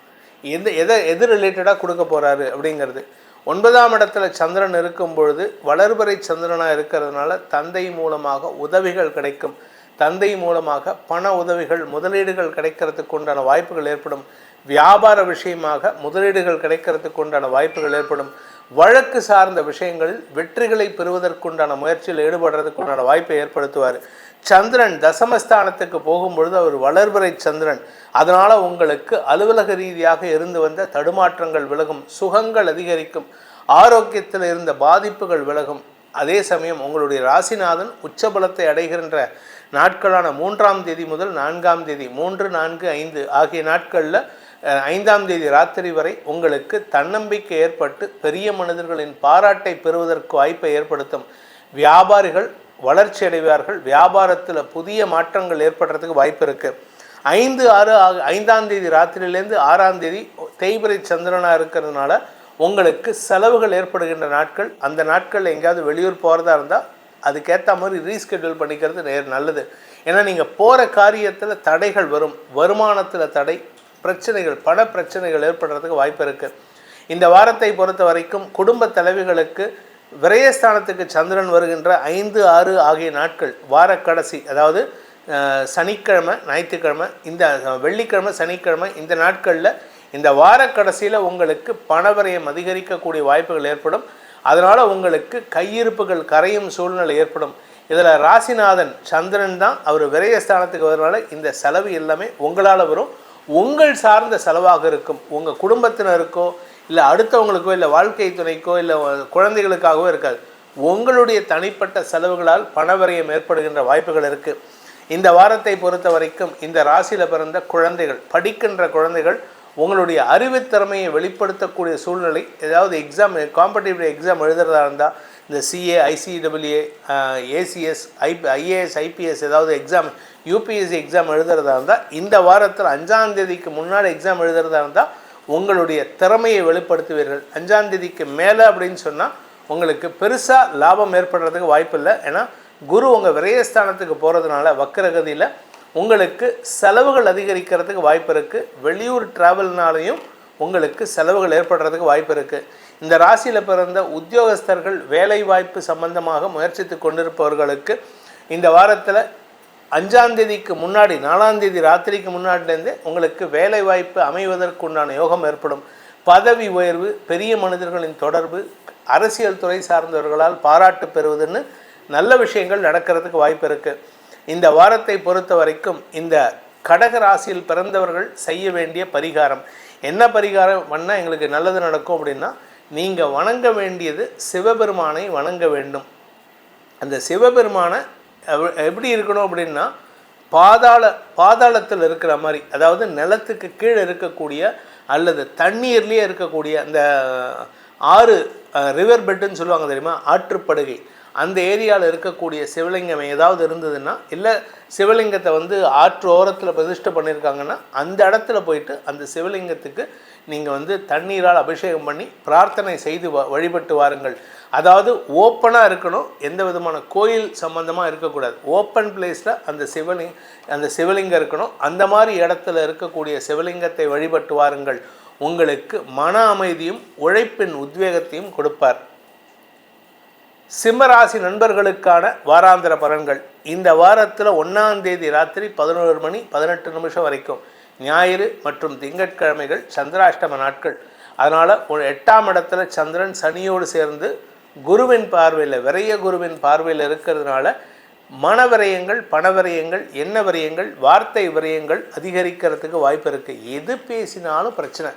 எது ரிலேட்டடாக கொடுக்க போகிறாரு அப்படிங்கிறது. 9ஆம் இடத்துல சந்திரன் இருக்கும் பொழுது வளர்பிறை சந்திரனாக இருக்கிறதுனால தந்தை மூலமாக உதவிகள் கிடைக்கும். தந்தை மூலமாக பண உதவிகள், முதலீடுகள் கிடைக்கிறதுக்கு உண்டான வாய்ப்புகள் ஏற்படும். வியாபார விஷயமாக முதலீடுகள் கிடைக்கிறதுக்கு உண்டான வாய்ப்புகள் ஏற்படும். வழக்கு சார்ந்த விஷயங்களில் வெற்றிகளை பெறுவதற்குண்டான முயற்சியில் ஈடுபடுறதுக்கு உண்டான வாய்ப்பை ஏற்படுத்துவார். சந்திரன் தசமஸ்தானத்துக்கு போகும்பொழுது அவர் வளர்பிறை சந்திரன். அதனால் உங்களுக்கு அலுவலக ரீதியாக இருந்து வந்த தடுமாற்றங்கள் விலகும், சுகங்கள் அதிகரிக்கும், ஆரோக்கியத்தில் இருந்த பாதிப்புகள் விலகும். அதே சமயம் உங்களுடைய ராசிநாதன் உச்சபலத்தை அடைகின்ற நாட்களான 3ஆம் தேதி முதல் 4ஆம் தேதி, 3, 4, 5 ஆகிய நாட்களில் 5ஆம் தேதி ராத்திரி வரை உங்களுக்கு தன்னம்பிக்கை ஏற்பட்டு பெரிய மனிதர்களின் பாராட்டை பெறுவதற்கு வாய்ப்பை ஏற்படுத்தும். வியாபாரிகள் வளர்ச்சி அடைவார்கள். வியாபாரத்தில் புதிய மாற்றங்கள் ஏற்படுறதுக்கு வாய்ப்பு இருக்குது. 5, 6 5ஆம் தேதி ராத்திரியிலேருந்து 6ஆம் தேதி தேய்பிறை சந்திரனாக இருக்கிறதுனால உங்களுக்கு செலவுகள் ஏற்படுகின்ற நாட்கள். அந்த நாட்களில் எங்கேயாவது வெளியூர் போகிறதா இருந்தால் அதுக்கேற்ற மாதிரி ரீஸ்கெட்யூல் பண்ணிக்கிறது நல்லது. ஏன்னா நீங்கள் போகிற காரியத்தில் தடைகள் வரும், வருமானத்தில் தடை, பிரச்சனைகள், பண பிரச்சனைகள் ஏற்படுறதுக்கு வாய்ப்பு இருக்குது. இந்த வாரத்தை பொறுத்த வரைக்கும் குடும்ப தலைவிகளுக்கு விரயஸ்தானத்துக்கு சந்திரன் வருகின்ற 5, 6 ஆகிய நாட்கள் வாரக்கடைசி, அதாவது சனிக்கிழமை, ஞாயிற்றுக்கிழமை, இந்த வெள்ளிக்கிழமை, சனிக்கிழமை, இந்த நாட்களில் இந்த வாரக்கடைசியில் உங்களுக்கு பணவிரயம் அதிகரிக்கக்கூடிய வாய்ப்புகள் ஏற்படும். அதனால் உங்களுக்கு கையிருப்புகள் கரையும் சூழ்நிலை ஏற்படும். இதில் ராசிநாதன் சந்திரன் தான், அவர் விரயஸ்தானத்துக்கு வருவதனால இந்த செலவு எல்லாமே உங்களால் வரும். உங்கள் சார்ந்த செலவாக இருக்கும். உங்கள் குடும்பத்தினருக்கோ இல்லை அடுத்தவங்களுக்கோ இல்லை வாழ்க்கை துணைக்கோ இல்லை குழந்தைகளுக்காகவோ இருக்காது. உங்களுடைய தனிப்பட்ட செலவுகளால் பணவிரயம் ஏற்படுகின்ற வாய்ப்புகள் இருக்குது. இந்த வாரத்தை பொறுத்த வரைக்கும் இந்த ராசியில் பிறந்த குழந்தைகள், படிக்கின்ற குழந்தைகள் உங்களுடைய அறிவுத்திறமையை வெளிப்படுத்தக்கூடிய சூழ்நிலை. ஏதாவது எக்ஸாம், காம்படிட்டிவ் எக்ஸாம் எழுதுறதா இருந்தால் இந்த CA, ICAA, ACS, IAS, IPS ஏதாவது எக்ஸாம், UPSC எக்ஸாம் எழுதுறதா இருந்தால் இந்த வாரத்தில் 5ஆம் தேதிக்கு முன்னாடி எக்ஸாம் எழுதுறதா இருந்தால் உங்களுடைய திறமையை வெளிப்படுத்துவீர்கள். 5ஆம் தேதிக்கு மேலே அப்படின்னு சொன்னால் உங்களுக்கு பெருசாக லாபம் ஏற்படுறதுக்கு வாய்ப்பு இல்லை. ஏன்னா குரு உங்கள் விரயஸ்தானத்துக்கு போகிறதுனால வக்கரகதியில் உங்களுக்கு செலவுகள் அதிகரிக்கிறதுக்கு வாய்ப்பு இருக்குது. வெளியூர் ட்ராவல்னாலையும் உங்களுக்கு செலவுகள் ஏற்படுறதுக்கு வாய்ப்பு இருக்குது. இந்த ராசியில் பிறந்த உத்தியோகஸ்தர்கள் வேலை வாய்ப்பு சம்பந்தமாக முயற்சித்து கொண்டிருப்பவர்களுக்கு இந்த வாரத்தில் 5ஆம் தேதிக்கு முன்னாடி, 4ஆம் தேதி ராத்திரிக்கு முன்னாடிலேருந்து உங்களுக்கு வேலை வாய்ப்பு அமைவதற்குண்டான யோகம் ஏற்படும். பதவி உயர்வு, பெரிய மனிதர்களின் தொடர்பு, அரசியல் துறை சார்ந்தவர்களால் பாராட்டு பெறுவதுன்னு நல்ல விஷயங்கள் நடக்கிறதுக்கு வாய்ப்பு இருக்குது. இந்த வாரத்தை பொறுத்த வரைக்கும் இந்த கடக ராசியில் பிறந்தவர்கள் செய்ய வேண்டிய பரிகாரம் என்ன பரிகாரம் பண்ணால் எங்களுக்கு நல்லது நடக்கும் அப்படின்னா, நீங்கள் வணங்க வேண்டியது சிவபெருமானை வணங்க வேண்டும். அந்த சிவபெருமானை எப்படி இருக்கணும் அப்படின்னா, பாதாளத்தில் இருக்கிற மாதிரி, அதாவது நிலத்துக்கு கீழே இருக்கக்கூடிய அல்லது தண்ணீர்லேயே இருக்கக்கூடிய அந்த ஆறு ரிவர் பெட்டுன்னு சொல்லுவாங்க தெரியுமா, ஆற்றுப்படுகை, அந்த ஏரியாவில் இருக்கக்கூடிய சிவலிங்கம் ஏதாவது இருந்ததுன்னா, இல்லை சிவலிங்கத்தை ஆற்று ஓரத்தில் பிரதிஷ்டை பண்ணியிருக்காங்கன்னா அந்த இடத்துல போயிட்டு அந்த சிவலிங்கத்துக்கு நீங்கள் தண்ணீரால் அபிஷேகம் பண்ணி பிரார்த்தனை செய்து வழிபட்டு வாருங்கள். அதாவது ஓப்பனாக இருக்கணும், எந்த விதமான கோயில் சம்பந்தமாக இருக்கக்கூடாது. ஓப்பன் பிளேஸில் அந்த சிவலிங்கம் இருக்கணும். அந்த மாதிரி இடத்துல இருக்கக்கூடிய சிவலிங்கத்தை வழிபட்டு வாருங்கள். உங்களுக்கு மன அமைதியும் உழைப்பின் உத்வேகத்தையும் கொடுப்பார். சிம்மராசி நண்பர்களுக்கான வாராந்திர பலன்கள். இந்த வாரத்தில் 1ஆம் தேதி ராத்திரி 11:18 வரைக்கும் ஞாயிறு மற்றும் திங்கட்கிழமைகள் சந்திராஷ்டம நாட்கள். அதனால் 8ஆம் இடத்துல சந்திரன் சனியோடு சேர்ந்து குருவின் பார்வையில், விரைய குருவின் பார்வையில் இருக்கிறதுனால மனவிரயங்கள், பணவிரயங்கள், எண்ண விரயங்கள், வார்த்தை விரயங்கள் அதிகரிக்கிறதுக்கு வாய்ப்பு இருக்குது. எது பேசினாலும் பிரச்சனை.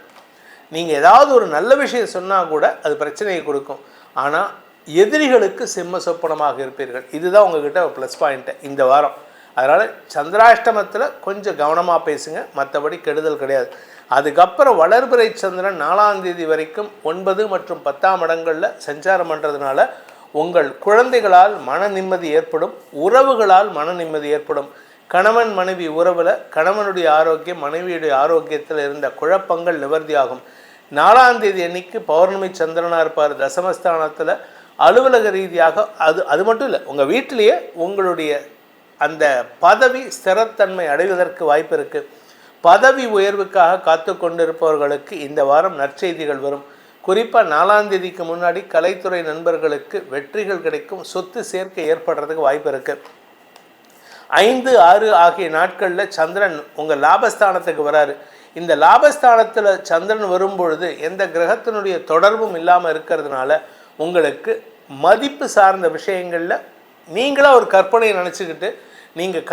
நீங்கள் ஏதாவது ஒரு நல்ல விஷயம் சொன்னால் கூட அது பிரச்சனையை கொடுக்கும். ஆனால் எதிரிகளுக்கு சிம்ம சொப்பனமாக இருப்பீர்கள். இதுதான் உங்ககிட்ட ப்ளஸ் பாயிண்ட்டு இந்த வாரம். அதனால் சந்திராஷ்டமத்தில் கொஞ்சம் கவனமாக பேசுங்க, மற்றபடி கெடுதல் கிடையாது. அதுக்கப்புறம் வளர்பிறை சந்திரன் 4ஆம் தேதி வரைக்கும் 9 மற்றும் 10ஆம் இடங்களில் சஞ்சாரம் பண்ணுறதுனால உங்கள் குழந்தைகளால் மன நிம்மதி ஏற்படும், உறவுகளால் மன நிம்மதி ஏற்படும். கணவன் மனைவி உறவில் கணவனுடைய ஆரோக்கியம், மனைவியுடைய ஆரோக்கியத்தில் இருந்த குழப்பங்கள் நிவர்த்தியாகும். 4ஆம் தேதி அன்னைக்கு பௌர்ணமி சந்திரனாக இருப்பார் தசமஸ்தானத்தில். அலுவலக ரீதியாக அது மட்டும் இல்லை, உங்கள் வீட்டிலேயே உங்களுடைய அந்த பதவி ஸ்திரத்தன்மை அடைவதற்கு வாய்ப்பு இருக்குது. பதவி உயர்வுக்காக காத்து கொண்டிருப்பவர்களுக்கு இந்த வாரம் நற்செய்திகள் வரும். குறிப்பாக 4ஆம் தேதிக்கு முன்னாடி கலைத்துறை நண்பர்களுக்கு வெற்றிகள் கிடைக்கும், சொத்து சேர்க்கை ஏற்படுறதுக்கு வாய்ப்பு இருக்குது. 5, 6 ஆகிய நாட்களில் சந்திரன் உங்கள் லாபஸ்தானத்துக்கு வராரு. இந்த லாபஸ்தானத்தில் சந்திரன் வரும்பொழுது எந்த கிரகத்தினுடைய தொடர்பும் இல்லாமல் இருக்கிறதுனால உங்களுக்கு மதிப்பு சார்ந்த விஷயங்களில் நீங்களாக ஒரு கற்பனையை நினச்சிக்கிட்டு நீங்கள்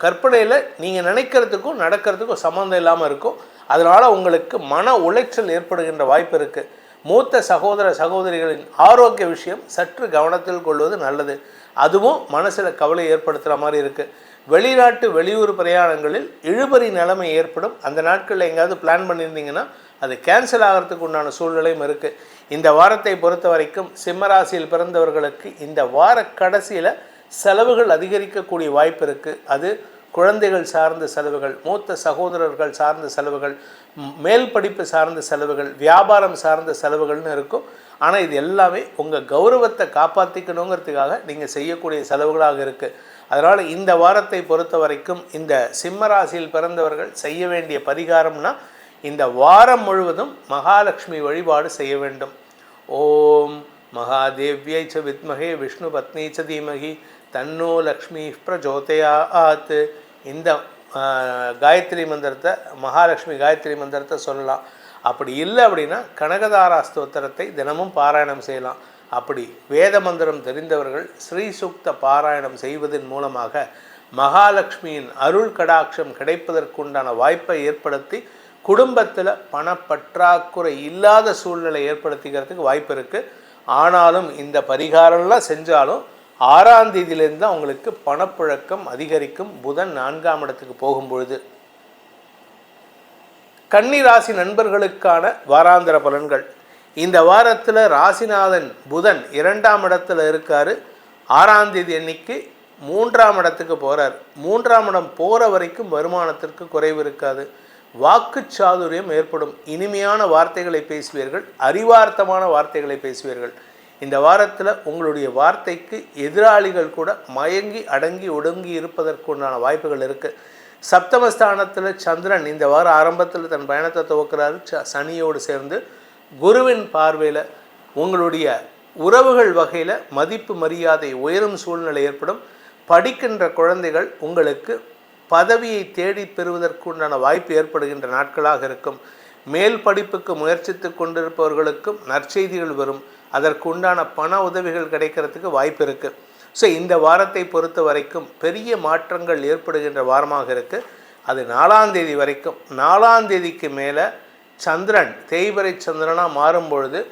கற்பனையில் நீங்கள் நினைக்கிறதுக்கும் நடக்கிறதுக்கும் சம்மந்தம் இல்லாமல் இருக்கும். அதனால் உங்களுக்கு மன உளைச்சல் ஏற்படுகின்ற வாய்ப்பு இருக்குது. மூத்த சகோதர சகோதரிகளின் ஆரோக்கிய விஷயம் சற்று கவனத்தில் கொள்வது நல்லது. அதுவும் மனசில் கவலை ஏற்படுத்துகிற மாதிரி இருக்குது. வெளிநாட்டு வெளியூர் பிரயாணங்களில் இழுபறி நிலைமை ஏற்படும். அந்த நாட்களில் எங்கேயாவது பிளான் பண்ணியிருந்தீங்கன்னா அது கேன்சல் ஆகிறதுக்கு உண்டான சூழ்நிலையும் இருக்குது. இந்த வாரத்தை பொறுத்த வரைக்கும் சிம்மராசியில் பிறந்தவர்களுக்கு இந்த வார கடைசியில் செலவுகள் அதிகரிக்கக்கூடிய வாய்ப்பு இருக்குது. அது குழந்தைகள் சார்ந்த செலவுகள், மூத்த சகோதரர்கள் சார்ந்த செலவுகள், மேல் படிப்பு சார்ந்த செலவுகள், வியாபாரம் சார்ந்த செலவுகள்னு இருக்கும். ஆனால் இது எல்லாமே உங்கள் கௌரவத்தை காப்பாற்றிக்கணுங்கிறதுக்காக நீங்கள் செய்யக்கூடிய செலவுகளாக இருக்குது. அதனால் இந்த வாரத்தை பொறுத்த வரைக்கும் இந்த சிம்மராசியில் பிறந்தவர்கள் செய்ய வேண்டிய பரிகாரம்னா இந்த வாரம் முழுவதும் மகாலட்சுமி வழிபாடு செய்ய வேண்டும். ஓம் மகாதேவ்யை ச வித்மகே விஷ்ணு பத்னி ச தீமகி தன்னோ லக்ஷ்மி பிரஜோதயாத். இந்த காயத்ரி மந்திரத்தை, மகாலட்சுமி காயத்ரி மந்திரத்தை சொல்லலாம். அப்படி இல்லை அப்படின்னா கனகதாரா ஸ்தோத்திரத்தை தினமும் பாராயணம் செய்யலாம். அப்படி வேத மந்திரம் தெரிந்தவர்கள் ஸ்ரீ சூக்த பாராயணம் செய்வதன் மூலமாக மகாலட்சுமியின் அருள் கடாட்சம் கிடைப்பதற்குண்டான வாய்ப்பை ஏற்படுத்தி குடும்பத்தில் பணப்பற்றாக்குறை இல்லாத சூழ்நிலை ஏற்படுத்திக்கிறதுக்கு வாய்ப்பு இருக்குது. ஆனாலும் இந்த பரிகாரம்லாம் செஞ்சாலும் 6ஆம் தேதியிலேருந்து தான் உங்களுக்கு பணப்புழக்கம் அதிகரிக்கும். புதன் 4ஆம் இடத்துக்கு போகும்பொழுது. கன்னி ராசி நண்பர்களுக்கான வாராந்திர பலன்கள். இந்த வாரத்தில் ராசிநாதன் புதன் 2ஆம் இடத்துல இருக்கார். 6ஆம் தேதி அன்னைக்கு 3ஆம் இடத்துக்கு போகிறார். 3ஆம் இடம் போகிற வரைக்கும் வருமானத்திற்கு குறைவு இருக்காது. வாக்கு சாதுரியம் ஏற்படும். இனிமையான வார்த்தைகளை பேசுவீர்கள், அறிவார்த்தமான வார்த்தைகளை பேசுவீர்கள். இந்த வாரத்தில் உங்களுடைய வார்த்தைக்கு எதிராளிகள் கூட மயங்கி அடங்கி ஒடுங்கி இருப்பதற்குண்டான வாய்ப்புகள் இருக்குது. சப்தமஸ்தானத்தில் சந்திரன் இந்த வார ஆரம்பத்தில் தன் பயணத்தை துவக்கிறாரு. சனியோடு சேர்ந்து குருவின் பார்வையில் உங்களுடைய உறவுகள் வகையில் மதிப்பு மரியாதை உயரும் சூழ்நிலை ஏற்படும். படிக்கின்ற குழந்தைகள் உங்களுக்கு பதவியை தேடி பெறுவதற்குண்டான வாய்ப்பு ஏற்படுகின்ற நாட்களாக இருக்கும். மேல் படிப்புக்கு முயற்சித்து கொண்டிருப்பவர்களுக்கும் நற்செய்திகள் வரும். அதற்கு உண்டான பண உதவிகள் கிடைக்கிறதுக்கு வாய்ப்பு இருக்குது. ஸோ இந்த வாரத்தை பொறுத்த வரைக்கும் பெரிய மாற்றங்கள் ஏற்படுகின்ற வாரமாக இருக்குது. அது 4ஆம் தேதி வரைக்கும். 4ஆம் தேதிக்கு மேலே சந்திரன் தேய்பிறை சந்திரனாக மாறும் பொழுது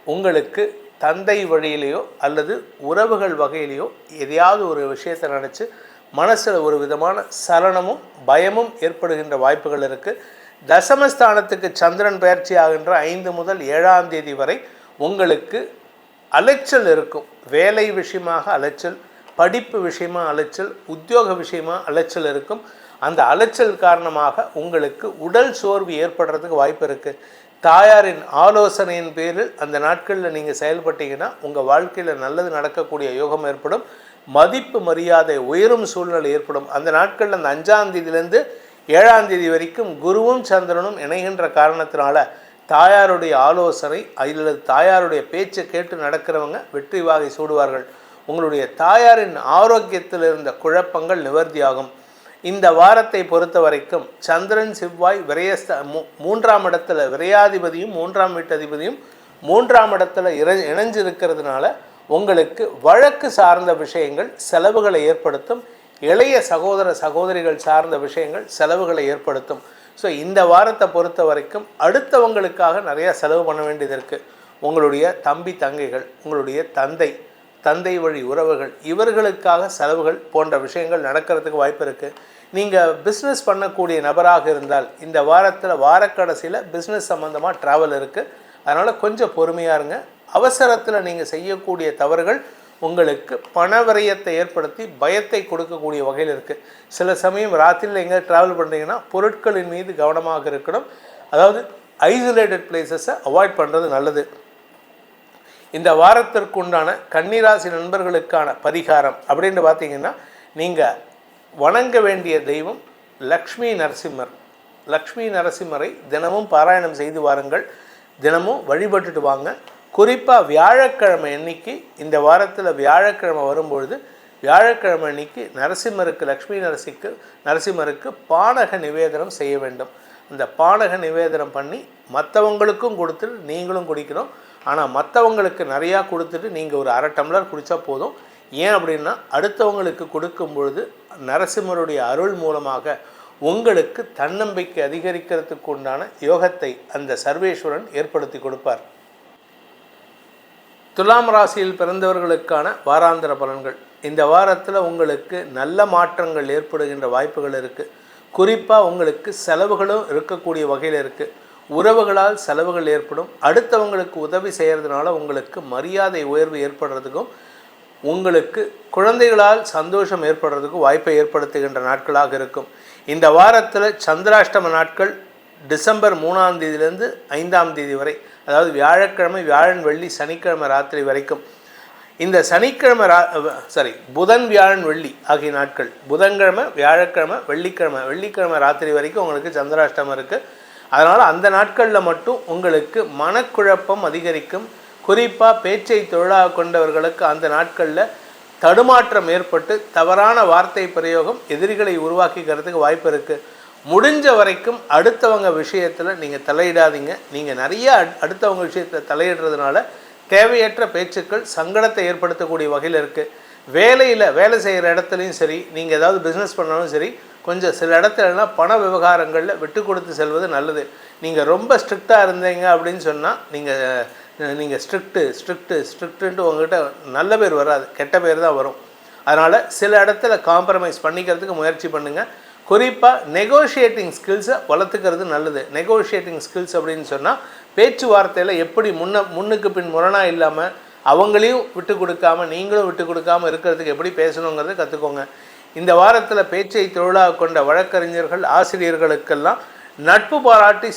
உங்களுக்கு தந்தை வழியிலையோ அல்லது உறவுகள் வகையிலையோ எதையாவது ஒரு விஷயத்தை நினச்சி மனசில் ஒரு விதமான சலனமும் பயமும் ஏற்படுகின்ற வாய்ப்புகள் இருக்குது. தசமஸ்தானத்துக்கு சந்திரன் பயிற்சி ஆகின்ற 5 முதல் 7ஆம் தேதி வரை உங்களுக்கு அலைச்சல் இருக்கும். வேலை விஷயமாக அலைச்சல், படிப்பு விஷயமாக அலைச்சல், உத்தியோக விஷயமாக அலைச்சல் இருக்கும். அந்த அலைச்சல் காரணமாக உங்களுக்கு உடல் சோர்வு ஏற்படுறதுக்கு வாய்ப்பு இருக்குது. தாயாரின் ஆலோசனையின் பேரில் அந்த நாட்களில் நீங்கள் செயல்பட்டீங்கன்னா உங்கள் வாழ்க்கையில் நல்லது நடக்கக்கூடிய யோகம் ஏற்படும். மதிப்பு மரியாதை உயரும் சூழ்நிலை ஏற்படும். அந்த நாட்களில் அந்த 5ஆம் தேதியிலேருந்து 7ஆம் தேதி வரைக்கும் குருவும் சந்திரனும் இணைகின்ற காரணத்தினால தாயாருடைய ஆலோசனை அல்லது தாயாருடைய பேச்சை கேட்டு நடக்கிறவங்க வெற்றி வாகை சூடுவார்கள். உங்களுடைய தாயாரின் ஆரோக்கியத்தில் இருந்த குழப்பங்கள் நிவர்த்தியாகும். இந்த வாரத்தை பொறுத்த வரைக்கும் சந்திரன் செவ்வாய் மூன்றாம் இடத்துல விரையாதிபதியும் 3ஆம் வீட்டதிபதியும் 3ஆம் இடத்துல இணைஞ்சிருக்கிறதுனால உங்களுக்கு வழக்கு சார்ந்த விஷயங்கள் செலவுகளை ஏற்படுத்தும். இளைய சகோதரிகள் சார்ந்த விஷயங்கள் செலவுகளை ஏற்படுத்தும். ஸோ இந்த வாரத்தை பொறுத்த வரைக்கும் அடுத்தவங்களுக்காக நிறையா செலவு பண்ண வேண்டியது இருக்குது. உங்களுடைய தம்பி தங்கைகள், உங்களுடைய தந்தை வழி உறவுகள், இவர்களுக்காக செலவுகள் போன்ற விஷயங்கள் நடக்கிறதுக்கு வாய்ப்பு இருக்குது. நீங்கள் பிஸ்னஸ் பண்ணக்கூடிய நபராக இருந்தால் இந்த வாரத்தில் வாரக்கடைசியில் பிஸ்னஸ் சம்மந்தமாக ட்ராவல் இருக்குது. அதனால் கொஞ்சம் பொறுமையாக இருங்க. அவசரத்தில் நீங்கள் செய்யக்கூடிய தவறுகள் உங்களுக்கு பண விரயத்தை ஏற்படுத்தி பயத்தை கொடுக்கக்கூடிய வகையில் இருக்குது. சில சமயம் ராத்திரியில் எங்கே ட்ராவல் பண்ணுறீங்கன்னா பொருட்களின் மீது கவனமாக இருக்கணும். அதாவது ஐசோலேட்டட் பிளேசஸை அவாய்ட் பண்ணுறது நல்லது. இந்த வாரத்திற்கு உண்டான கன்னிராசி நண்பர்களுக்கான பரிகாரம் அப்படின்னு பார்த்தீங்கன்னா நீங்கள் வணங்க வேண்டிய தெய்வம் லக்ஷ்மி நரசிம்மரை தினமும் பாராயணம் செய்து வாருங்கள். தினமும் வழிபட்டுட்டு வாங்க. குறிப்பாக வியாழக்கிழமை அன்னைக்கு, இந்த வாரத்தில் வியாழக்கிழமை வரும்பொழுது வியாழக்கிழமை அன்னைக்கு லக்ஷ்மி நரசிம்மருக்கு பானக நிவேதனம் செய்ய வேண்டும். அந்த பானக நிவேதனம் பண்ணி மற்றவங்களுக்கும் கொடுத்துட்டு நீங்களும் குடிக்கணும். ஆனால் மற்றவங்களுக்கு நிறையா கொடுத்துட்டு நீங்கள் ஒரு 1/2 டம்ளர் குடித்தா போதும். ஏன் அப்படின்னா அடுத்தவங்களுக்கு கொடுக்கும் பொழுது நரசிம்மருடைய அருள் மூலமாக உங்களுக்கு தன்னம்பிக்கை அதிகரிக்கிறதுக்கு உண்டான யோகத்தை அந்த சர்வேஸ்வரன் ஏற்படுத்தி கொடுப்பார். துலாம் ராசியில் பிறந்தவர்களுக்கான வாராந்திர பலன்கள். இந்த வாரத்தில் உங்களுக்கு நல்ல மாற்றங்கள் ஏற்படுகின்ற வாய்ப்புகள் இருக்குது. குறிப்பாக உங்களுக்கு செலவுகளும் இருக்கக்கூடிய வகையில் இருக்குது. உறவுகளால் செலவுகள் ஏற்படும். அடுத்தவங்களுக்கு உதவி செய்கிறதுனால உங்களுக்கு மரியாதை உயர்வு ஏற்படுறதுக்கும் உங்களுக்கு குழந்தைகளால் சந்தோஷம் ஏற்படுறதுக்கும் வாய்ப்பை ஏற்படுத்துகின்ற நாட்களாக இருக்கும். இந்த வாரத்தில் சந்திராஷ்டம நாட்கள் டிசம்பர் 3ஆம் தேதியிலேருந்து 5ஆம் தேதி வரை, அதாவது வியாழக்கிழமை, வியாழன், வெள்ளி, சனிக்கிழமை ராத்திரி வரைக்கும். இந்த சனிக்கிழமை புதன், வியாழன், வெள்ளி ஆகிய நாட்கள், புதன்கிழமை, வியாழக்கிழமை, வெள்ளிக்கிழமை ராத்திரி வரைக்கும் உங்களுக்கு சந்திராஷ்டமம் இருக்குது. அதனால் அந்த நாட்களில் மட்டும் உங்களுக்கு மனக்குழப்பம் அதிகரிக்கும். குறிப்பாக பேச்சை தொழிலாக கொண்டவர்களுக்கு அந்த நாட்களில் தடுமாற்றம் ஏற்பட்டு தவறான வார்த்தை பிரயோகம் எதிரிகளை உருவாக்கிக்கிறதுக்கு வாய்ப்பு இருக்குது. முடிஞ்ச வரைக்கும் அடுத்தவங்க விஷயத்தில் நீங்கள் தலையிடாதீங்க. நீங்கள் நிறைய அடுத்தவங்க விஷயத்தில் தலையிடுறதுனால தேவையற்ற பேச்சுக்கள் சங்கடத்தை ஏற்படுத்தக்கூடிய வகையில் இருக்குது. வேலை செய்கிற இடத்துலையும் சரி, நீங்கள் ஏதாவது பிஸ்னஸ் பண்ணாலும் சரி, கொஞ்சம் சில இடத்துலலாம் பண விவகாரங்களில் விட்டு கொடுத்து செல்வது நல்லது. நீங்கள் ரொம்ப ஸ்ட்ரிக்டாக இருந்தீங்க அப்படின்னு சொன்னால் நீங்கள் ஸ்ட்ரிக்ட்டுன்ட்டு உங்கள்கிட்ட நல்ல பேர் வராது, கெட்ட பேர் தான் வரும். அதனால் சில இடத்துல காம்ப்ரமைஸ் பண்ணிக்கிறதுக்கு முயற்சி பண்ணுங்கள். குறிப்பாக நெகோஷியேட்டிங் ஸ்கில்ஸை வளர்த்துக்கிறது நல்லது. நெகோஷியேட்டிங் ஸ்கில்ஸ் அப்படின்னு சொன்னால் பேச்சுவார்த்தையில் எப்படி முன்னுக்கு பின் முரணாக இல்லாமல் அவங்களையும் விட்டு கொடுக்காமல் நீங்களும் விட்டு கொடுக்காமல் இருக்கிறதுக்கு எப்படி பேசணுங்கிறத கற்றுக்கோங்க. இந்த வாரத்தில் பேச்சை தொழிலாக கொண்ட வழக்கறிஞர்கள், ஆசிரியர்களுக்கெல்லாம் நட்பு பாராட்டி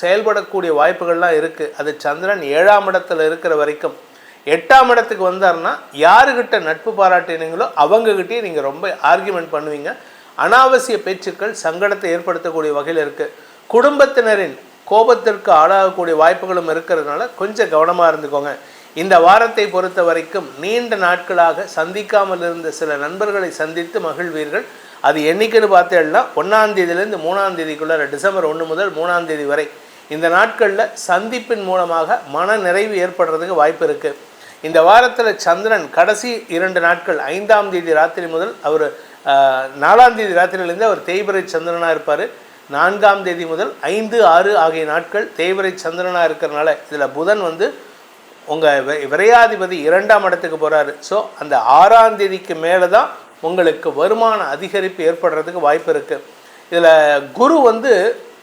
செயல்படக்கூடிய வாய்ப்புகள்லாம் இருக்குது. அது சந்திரன் 7ஆம் இடத்துல இருக்கிற வரைக்கும். 8ஆம் இடத்துக்கு வந்தார்னா யாருக்கிட்ட நட்பு பாராட்டினீங்களோ அவங்கக்கிட்டே நீங்கள் ரொம்ப ஆர்கியூமெண்ட் பண்ணுவீங்க. அனாவசிய பேச்சுக்கள் சங்கடத்தை ஏற்படுத்தக்கூடிய வகையில் இருக்குது. குடும்பத்தினரின் கோபத்திற்கு ஆளாகக்கூடிய வாய்ப்புகளும் இருக்கிறதுனால கொஞ்சம் கவனமாக இருந்துக்கோங்க. இந்த வாரத்தை பொறுத்த வரைக்கும் நீண்ட நாட்களாக சந்திக்காமல் இருந்த சில நண்பர்களை சந்தித்து மகிழ்வீர்கள். அது என்றைக்குன்னு பார்த்தேன்னா 1ஆம் தேதியிலேருந்து 3ஆம் தேதிக்குள்ளே, டிசம்பர் 1 முதல் 3ஆம் தேதி வரை இந்த நாட்களில் சந்திப்பின் மூலமாக மன நிறைவு ஏற்படுறதுக்கு வாய்ப்பு இருக்குது. இந்த வாரத்தில் சந்திரன் கடைசி 2 நாட்கள் 5ஆம் தேதி ராத்திரி முதல் அவர் 4ஆம் தேதி ராத்திரியிலேருந்து அவர் தேய்பிறை சந்திரனாக இருப்பார். 4ஆம் தேதி முதல் 5, 6 ஆகிய நாட்கள் தேய்பிறை சந்திரனாக இருக்கிறனால இதில் புதன் உங்கள் விரையாதிபதி 2ஆம் இடத்துக்கு போகிறாரு. ஸோ அந்த 6ஆம் தேதிக்கு மேலே தான் உங்களுக்கு வருமான அதிகரிப்பு ஏற்படுறதுக்கு வாய்ப்பு இருக்குது. இதில் குரு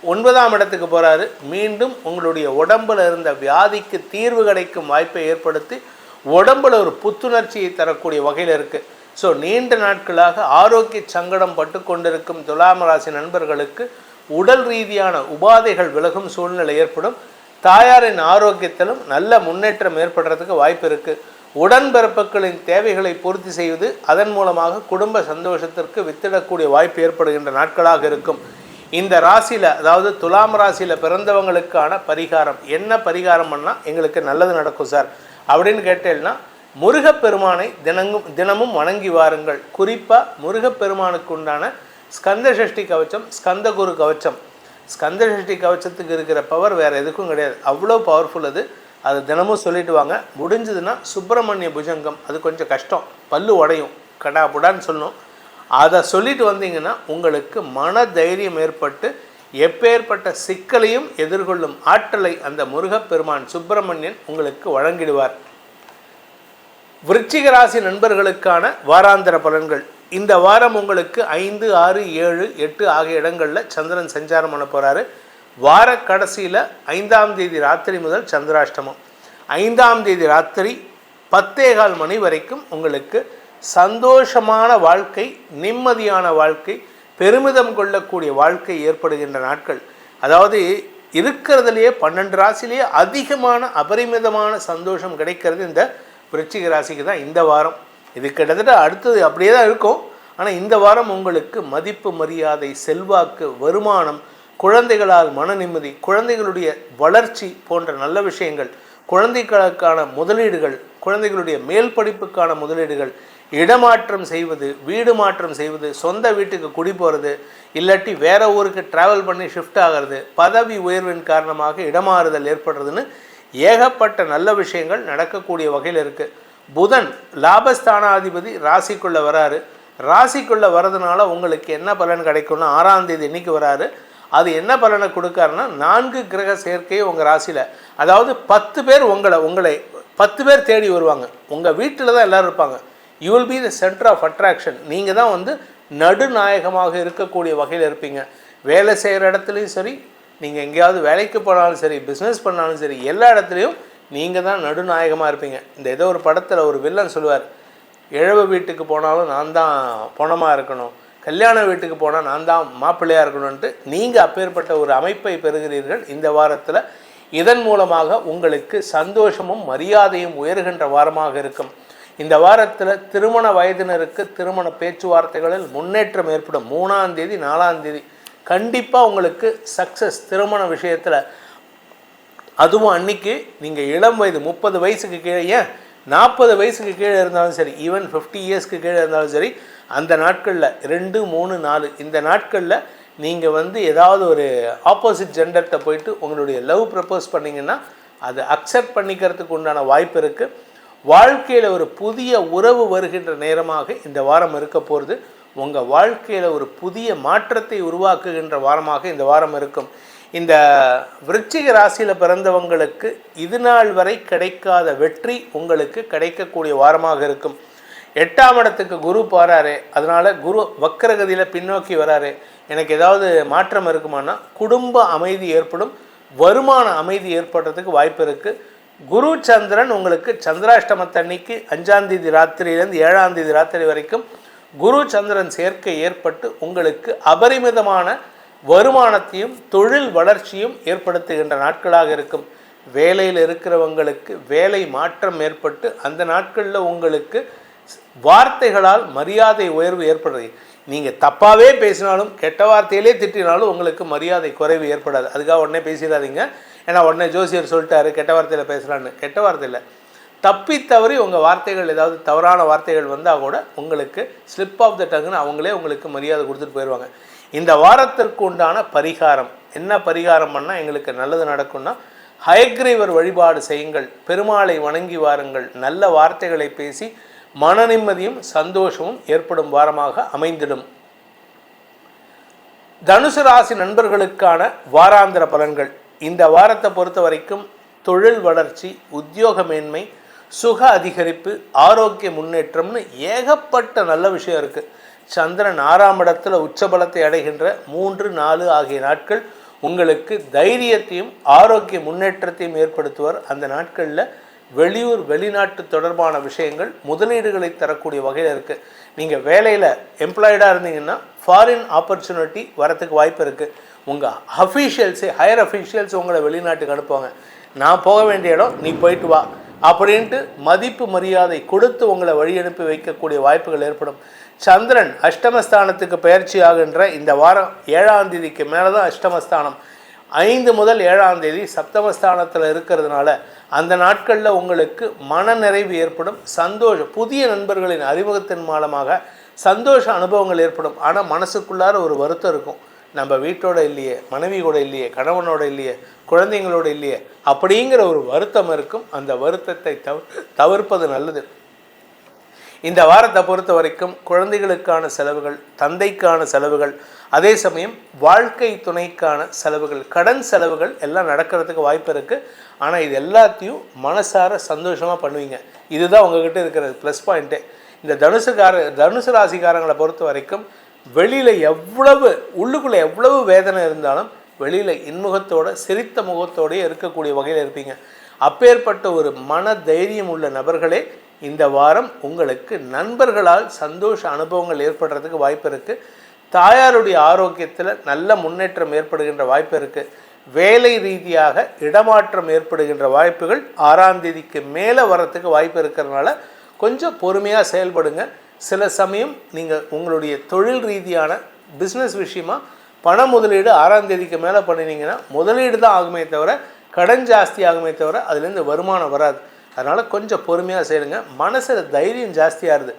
9ஆம் இடத்துக்கு போகிறாரு. மீண்டும் உங்களுடைய உடம்பில் இருந்த வியாதிக்கு தீர்வு கிடைக்கும் வாய்ப்பை ஏற்படுத்தி உடம்பில் ஒரு புத்துணர்ச்சியை தரக்கூடிய வகையில் இருக்குது. ஸோ நீண்ட நாட்களாக ஆரோக்கிய சங்கடம் பட்டு கொண்டிருக்கும் துலாம் ராசி நண்பர்களுக்கு உடல் ரீதியான உபாதைகள் விலகும் சூழ்நிலை ஏற்படும். தாயாரின் ஆரோக்கியத்திலும் நல்ல முன்னேற்றம் ஏற்படுறதுக்கு வாய்ப்பு இருக்குது. உடன்பிறப்புகளின் தேவைகளை பூர்த்தி செய்வது, அதன் மூலமாக குடும்ப சந்தோஷத்திற்கு வித்திடக்கூடிய வாய்ப்பு ஏற்படுகின்ற நாட்களாக இருக்கும். இந்த ராசியில், அதாவது துலாம் ராசியில் பிறந்தவங்களுக்கான பரிகாரம் என்ன பரிகாரம் பண்ணால் எங்களுக்கு நல்லது நடக்கும் சார் அப்படின்னு கேட்டேன்னா, முருகப்பெருமானை தினமும் வணங்கி வாருங்கள். குறிப்பாக முருகப்பெருமானுக்கு உண்டான ஸ்கந்த சஷ்டி கவச்சம், ஸ்கந்தகுரு கவச்சம். ஸ்கந்த சஷ்டி கவச்சத்துக்கு இருக்கிற பவர் வேறு எதுக்கும் கிடையாது, அவ்வளோ பவர்ஃபுல் அது. அது தினமும் சொல்லிட்டு வாங்க. முடிஞ்சதுன்னா சுப்பிரமணிய புஜங்கம், அது கொஞ்சம் கஷ்டம், பல்லு உடையும், கடாபுடான்னு சொல்லணும். அதை சொல்லிட்டு வந்தீங்கன்னா உங்களுக்கு மன தைரியம் ஏற்பட்டு எப்பேற்பட்ட சிக்கலையும் எதிர்கொள்ளும் ஆற்றலை அந்த முருகப்பெருமான் சுப்பிரமணியன் உங்களுக்கு வழங்கிடுவார். விருச்சிக ராசி நண்பர்களுக்கான வாராந்திர பலன்கள். இந்த வாரம் உங்களுக்கு 5, 6, 7, 8 ஆகிய இடங்களில் சந்திரன் சஞ்சாரம் பண்ண போகிறாரு. வார கடைசியில் 5ஆம் தேதி ராத்திரி முதல் சந்திராஷ்டமம். 5ஆம் தேதி ராத்திரி 10:15 மணி வரைக்கும் உங்களுக்கு சந்தோஷமான வாழ்க்கை, நிம்மதியான வாழ்க்கை, பெருமிதம் கொள்ளக்கூடிய வாழ்க்கை ஏற்படுகின்ற நாட்கள். அதாவது இருக்கிறதுலையே 12 ராசிலேயே அதிகமான அபரிமிதமான சந்தோஷம் கிடைக்கிறது இந்த விருச்சிக ராசிக்கு தான் இந்த வாரம். இது கிட்டத்தட்ட அடுத்தது அப்படியே தான் இருக்கும். ஆனால் இந்த வாரம் உங்களுக்கு மதிப்பு, மரியாதை, செல்வாக்கு, வருமானம், குழந்தைகளால் மன நிம்மதி, குழந்தைகளுடைய வளர்ச்சி போன்ற நல்ல விஷயங்கள், குழந்தைகளுக்கான முதலீடுகள், குழந்தைகளுடைய மேல் படிப்புக்கான முதலீடுகள், இடமாற்றம் செய்வது, வீடு மாற்றம் செய்வது, சொந்த வீட்டுக்கு குடி போகிறது, இல்லாட்டி வேற ஊருக்கு ட்ராவல் பண்ணி ஷிஃப்ட் ஆகிறது, பதவி உயர்வின் காரணமாக இடமாறுதல் ஏற்படுறதுன்னு ஏகப்பட்ட நல்ல விஷயங்கள் நடக்கக்கூடிய வகையில் இருக்குது. புதன் லாபஸ்தானாதிபதி ராசிக்குள்ளே வராரு. ராசிக்குள்ளே வர்றதுனால உங்களுக்கு என்ன பலன் கிடைக்கும்னா, 6ஆம் தேதி இன்னைக்கு வராரு. அது என்ன பலனை கொடுக்காருன்னா, 4 கிரக சேர்க்கையை உங்கள் ராசியில், அதாவது 10 பேர் உங்களை 10 பேர் தேடி வருவாங்க. உங்கள் வீட்டில் தான் எல்லோரும் இருப்பாங்க. You will be the centre of attraction. நீங்கள் தான் நடுநாயகமாக இருக்கக்கூடிய வகையில் இருப்பீங்க. வேலை செய்கிற இடத்துலையும் சரி, நீங்கள் எங்கேயாவது வேலைக்கு போனாலும் சரி, பிஸ்னஸ் பண்ணாலும் சரி, எல்லா இடத்துலையும் நீங்கள் தான் நடுநாயகமாக இருப்பீங்க. இந்த ஏதோ ஒரு படத்தில் ஒரு வில்லன் சொல்லுவார், இழவு வீட்டுக்கு போனாலும் நான் தான் பொணமாக இருக்கணும், கல்யாண வீட்டுக்கு போனால் நான் தான் மாப்பிள்ளையாக இருக்கணும்ன்ட்டு நீங்கள் அப்பேற்பட்ட ஒரு அமைப்பை பெறுகிறீர்கள் இந்த வாரத்தில். இதன் மூலமாக உங்களுக்கு சந்தோஷமும் மரியாதையும் உயர்கின்ற வாரமாக இருக்கும். இந்த வாரத்தில் திருமண வயதினருக்கு திருமண பேச்சுவார்த்தைகளில் முன்னேற்றம் ஏற்படும். 3ஆம் தேதி 4ஆம் தேதி கண்டிப்பாக உங்களுக்கு சக்ஸஸ் திருமண விஷயத்தில். அதுவும் அன்றைக்கி நீங்கள் இளம் வயது 30 வயசுக்கு கீழே, ஏன் 40 வயசுக்கு கீழே இருந்தாலும் சரி, ஈவன் 50 இயர்ஸ்க்கு கீழே இருந்தாலும் சரி, அந்த நாட்களில் 2, 3, 4 இந்த நாட்களில் நீங்கள் ஏதாவது ஒரு ஆப்போசிட் ஜெண்டர்கிட்ட போயிட்டு உங்களுடைய லவ் ப்ரப்போஸ் பண்ணிங்கன்னா அதை அக்செப்ட் பண்ணிக்கிறதுக்கு உண்டான வாய்ப்பு இருக்குது. வாழ்க்கையில் ஒரு புதிய உறவு வருகின்ற நேரமாக இந்த வாரம் இருக்க போகிறது. உங்கள் வாழ்க்கையில் ஒரு புதிய மாற்றத்தை உருவாக்குகின்ற வாரமாக இந்த வாரம் இருக்கும். இந்த விருச்சிக ராசியில் பிறந்தவங்களுக்கு இது நாள் வரை கிடைக்காத வெற்றி உங்களுக்கு கிடைக்கக்கூடிய வாரமாக இருக்கும். 8ஆம் இடத்துக்கு குரு போகிறாரு. அதனால் குரு வக்கரகதியில் பின்னோக்கி வராரு. எனக்கு ஏதாவது மாற்றம் இருக்குமானா, குடும்ப அமைதி ஏற்படும், வருமான அமைதி ஏற்படுறதுக்கு வாய்ப்பு இருக்குது. குரு சந்திரன் உங்களுக்கு சந்திராஷ்டமத்தன்னைக்கு 5ஆம் தேதி ராத்திரியிலேருந்து 7ஆம் தேதி ராத்திரி வரைக்கும் குரு சந்திரன் சேர்க்கை ஏற்பட்டு உங்களுக்கு அபரிமிதமான வருமானத்தையும் தொழில் வளர்ச்சியும் ஏற்படுத்துகின்ற நாட்களாக இருக்கும். வேலையில் இருக்கிறவங்களுக்கு வேலை மாற்றம் ஏற்பட்டு அந்த நாட்களில் உங்களுக்கு வார்த்தைகளால் மரியாதை உயர்வு ஏற்படுறது. நீங்கள் தப்பாகவே பேசினாலும், கெட்ட வார்த்தையிலே திட்டினாலும் உங்களுக்கு மரியாதை குறைவு ஏற்படாது. அதுக்காக உடனே பேசிடாதீங்க. ஏன்னா உடனே ஜோசியர் சொல்லிட்டாரு கெட்ட வார்த்தையில் பேசலான்னு. கெட்ட வார்த்தையில் தப்பி தவறி உங்கள் வார்த்தைகள் ஏதாவது தவறான வார்த்தைகள் வந்தால் கூட உங்களுக்கு ஸ்லிப் ஆஃப் த டங்குன்னு அவங்களே உங்களுக்கு மரியாதை கொடுத்துட்டு போயிடுவாங்க. இந்த வாரத்திற்கு உண்டான பரிகாரம் என்ன பரிகாரம் பண்ணால் எங்களுக்கு நல்லது நடக்கும்னா, ஹயக்ரீவர் வழிபாடு செய்யுங்கள், பெருமாளை வணங்கி வாருங்கள், நல்ல வார்த்தைகளை பேசி மன நிம்மதியும் சந்தோஷமும் ஏற்படும் வாரமாக அமைந்திடும். தனுசு ராசி நண்பர்களுக்கான வாராந்திர பலன்கள். இந்த வாரத்தை பொறுத்த வரைக்கும் தொழில் வளர்ச்சி, உத்தியோக மேன்மை, சுக அதிகரிப்பு, ஆரோக்கிய முன்னேற்றம்னு ஏகப்பட்ட நல்ல விஷயம் இருக்குது. சந்திரன் 6ஆம் இடத்துல உச்சபலத்தை அடைகின்ற 3, 4 ஆகிய நாட்கள் உங்களுக்கு தைரியத்தையும் ஆரோக்கிய முன்னேற்றத்தையும் ஏற்படுத்துவார். அந்த நாட்களில் வெளியூர் வெளிநாட்டு தொடர்பான விஷயங்கள் முதலீடுகளை தரக்கூடிய வகையில் இருக்குது. நீங்கள் வேலையில் எம்ப்ளாய்டாக இருந்தீங்கன்னா ஃபாரின் ஆப்பர்ச்சுனிட்டி வரத்துக்கு வாய்ப்பு இருக்குது. உங்கள் ஹையர் அஃபீஷியல்ஸ் உங்களை வெளிநாட்டுக்கு அனுப்புவாங்க. நான் போக வேண்டிய இடம் நீ போயிட்டு வா அப்படின்ட்டு மதிப்பு மரியாதை கொடுத்து உங்களை வழி அனுப்பி வைக்கக்கூடிய வாய்ப்புகள் ஏற்படும். சந்திரன் அஷ்டமஸ்தானத்துக்கு பயிற்சி ஆகின்ற இந்த வாரம் 7ஆம் தேதிக்கு மேலே தான் அஷ்டமஸ்தானம். 5 முதல் 7ஆம் தேதி சப்தமஸ்தானத்தில் இருக்கிறதுனால அந்த நாட்களில் உங்களுக்கு மன நிறைவு ஏற்படும். புதிய நண்பர்களின் அறிமுகத்தின் மூலமாக சந்தோஷ அனுபவங்கள் ஏற்படும். ஆனால் மனசுக்குள்ளார ஒரு வருத்தம் இருக்கும். நம்ம வீட்டோட இல்லையே, மனைவி கூட இல்லையே, கணவனோட இல்லையே, குழந்தைங்களோட இல்லையே அப்படிங்கிற ஒரு வருத்தம் இருக்கும். அந்த வருத்தத்தை தவிர்ப்பது நல்லது. இந்த வாரத்தை பொறுத்த வரைக்கும் குழந்தைகளுக்கான செலவுகள், தந்தைக்கான செலவுகள், அதே சமயம் வாழ்க்கை துணைக்கான செலவுகள், கடன் செலவுகள் எல்லாம் நடக்கிறதுக்கு வாய்ப்பு இருக்குது. ஆனால் இது எல்லாத்தையும் மனசார சந்தோஷமாக பண்ணுவீங்க. இதுதான் உங்ககிட்ட இருக்கிற ப்ளஸ் பாயிண்ட்டே. இந்த தனுசு ராசிக்காரங்களை பொறுத்த வரைக்கும் வெளியில் உள்ளுக்குள்ளே எவ்வளவு வேதனை இருந்தாலும் வெளியில் இன்முகத்தோட சிரித்த முகத்தோடையே இருக்கக்கூடிய வகையில் இருப்பீங்க. அப்பேற்பட்ட ஒரு மன தைரியம் உள்ள நபர்களே இந்த வாரம் உங்களுக்கு நண்பர்களால் சந்தோஷ அனுபவங்கள் ஏற்படுறதுக்கு வாய்ப்பு இருக்குது. தாயாருடைய ஆரோக்கியத்தில் நல்ல முன்னேற்றம் ஏற்படுகின்ற வாய்ப்பு இருக்குது. வேலை ரீதியாக இடமாற்றம் ஏற்படுகின்ற வாய்ப்புகள் 6ஆம் தேதிக்கு மேலே வரத்துக்கு வாய்ப்பு இருக்கிறதுனால கொஞ்சம் பொறுமையாக செயல்படுங்க. சில சமயம் நீங்கள் உங்களுடைய தொழில் ரீதியான பிஸ்னஸ் விஷயமா பண முதலீடு 6ஆம் தேதிக்கு மேலே பண்ணினீங்கன்னா முதலீடு தான் ஆகுமே தவிர கடன் ஜாஸ்தி ஆகுமே தவிர அதுலேருந்து வருமானம் வராது. அதனால் கொஞ்சம் பொறுமையாக செய்யுங்க. மனசில் தைரியம் ஜாஸ்தியாகுது.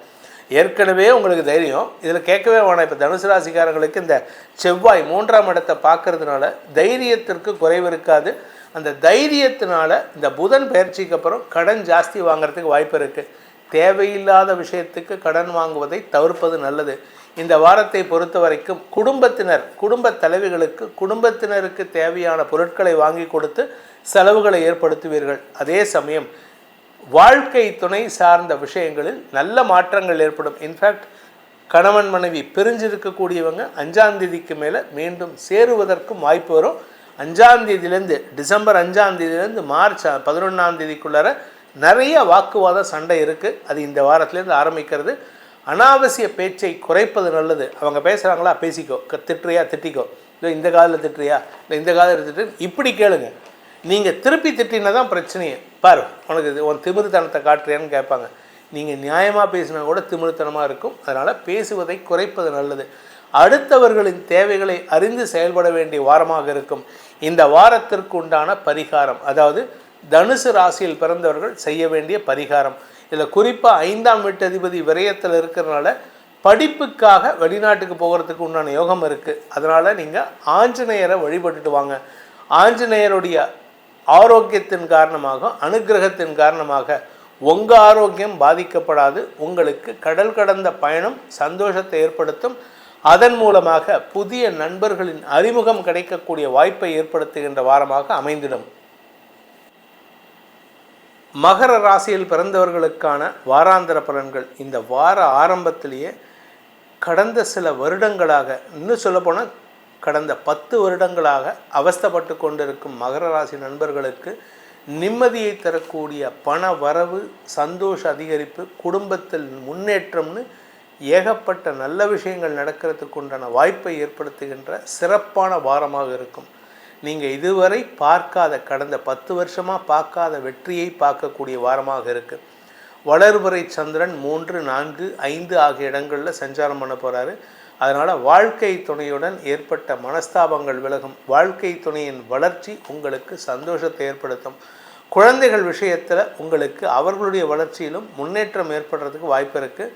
ஏற்கனவே உங்களுக்கு தைரியம் இதில் கேட்கவே வேணாம். இப்போ தனுசு ராசிக்காரங்களுக்கு இந்த செவ்வாய் 3ஆம் இடத்தை பார்க்கறதுனால தைரியத்திற்கு குறைவு இருக்காது. அந்த தைரியத்தினால இந்த புதன் பயிற்சிக்கு அப்புறம் கடன் ஜாஸ்தி வாங்கிறதுக்கு வாய்ப்பு இருக்குது. தேவையில்லாத விஷயத்துக்கு கடன் வாங்குவதை தவிர்ப்பது நல்லது. இந்த வாரத்தை பொறுத்த வரைக்கும் குடும்ப தலைவிகளுக்கு குடும்பத்தினருக்கு தேவையான பொருட்களை வாங்கி கொடுத்து செலவுகளை ஏற்படுத்துவீர்கள். அதே சமயம் வாழ்க்கை துணை சார்ந்த விஷயங்களில் நல்ல மாற்றங்கள் ஏற்படும். இன்ஃபேக்ட் கணவன் மனைவி பிரிஞ்சிருக்கக்கூடியவங்க 5ஆம் தேதிக்கு மேலே மீண்டும் சேருவதற்கும் வாய்ப்பு வரும். 5ஆம் தேதியிலேருந்து டிசம்பர் 5ஆம் தேதியிலேருந்து மார்ச் 11ஆம் தேதிக்குள்ளார நிறைய வாக்குவாத சண்டை இருக்குது. அது இந்த வாரத்துலேருந்து ஆரம்பிக்கிறது. அனாவசிய பேச்சை குறைப்பது நல்லது. அவங்க பேசுகிறாங்களா பேசிக்கோ, திட்டுறியா திட்டிக்கோ, இல்லை இந்த காதில் திட்டுறியா இல்லை இந்த காதில் திட்டு இப்படி கேளுங்க. நீங்கள் திருப்பி திட்டினா தான் பிரச்சனையே. பாரு உனக்கு உன் திமிருத்தனத்தை காட்டுறியான்னு கேட்பாங்க. நீங்கள் நியாயமாக பேசினா கூட திமிருத்தனமாக இருக்கும். அதனால் பேசுவதை குறைப்பது நல்லது. அடுத்தவர்களின் தேவைகளை அறிந்து செயல்பட வேண்டிய வாரமாக இருக்கும். இந்த வாரத்திற்கு உண்டான பரிகாரம், அதாவது தனுசு ராசியில் பிறந்தவர்கள் செய்ய வேண்டிய பரிகாரம், இதில் குறிப்பாக 5ஆம் வீட்டு அதிபதி விரயத்தில் இருக்கிறதுனால படிப்புக்காக வெளிநாட்டுக்கு போகிறதுக்கு உண்டான யோகம் இருக்குது. அதனால் நீங்கள் ஆஞ்சநேயரை வழிபட்டுட்டு வாங்க. ஆஞ்சநேயருடைய ஆரோக்கியத்தின் காரணமாக, அனுகிரகத்தின் காரணமாக உங்கள் ஆரோக்கியம் பாதிக்கப்படாது. உங்களுக்கு கடல் கடந்த பயணம் சந்தோஷத்தை ஏற்படுத்தும். அதன் மூலமாக புதிய நண்பர்களின் அறிமுகம் கிடைக்கக்கூடிய வாய்ப்பை ஏற்படுத்துகின்ற வாரமாக அமைந்திடும். மகர ராசியில் பிறந்தவர்களுக்கான வாராந்திர பலன்கள். இந்த வார ஆரம்பத்திலேயே கடந்த சில வருடங்களாக, இன்னும் சொல்லப்போனால் கடந்த 10 வருடங்களாக அவஸ்தைப்பட்டு கொண்டிருக்கும் மகர ராசி நண்பர்களுக்கு நிம்மதியை தரக்கூடிய பண வரவு, சந்தோஷ அதிகரிப்பு, குடும்பத்தில் முன்னேற்றம்னு ஏகப்பட்ட நல்ல விஷயங்கள் நடக்கிறதுக்கு உண்டான வாய்ப்பை ஏற்படுத்துகின்ற சிறப்பான வாரமாக இருக்கும். நீங்கள் இதுவரை பார்க்காத, கடந்த 10 வருஷமாக பார்க்காத வெற்றியை பார்க்கக்கூடிய வாரமாக இருக்குது. வளர்பிறை சந்திரன் 3, 4, 5 ஆகிய இடங்களில் சஞ்சாரம் பண்ண போகிறாரு. அதனால் வாழ்க்கை துணையுடன் ஏற்பட்ட மனஸ்தாபங்கள் விலகும். வாழ்க்கை துணையின் வளர்ச்சி உங்களுக்கு சந்தோஷத்தை ஏற்படுத்தும். குழந்தைகள் விஷயத்தில் உங்களுக்கு அவர்களுடைய வளர்ச்சியிலும் முன்னேற்றம் ஏற்படுறதுக்கு வாய்ப்பு இருக்குது.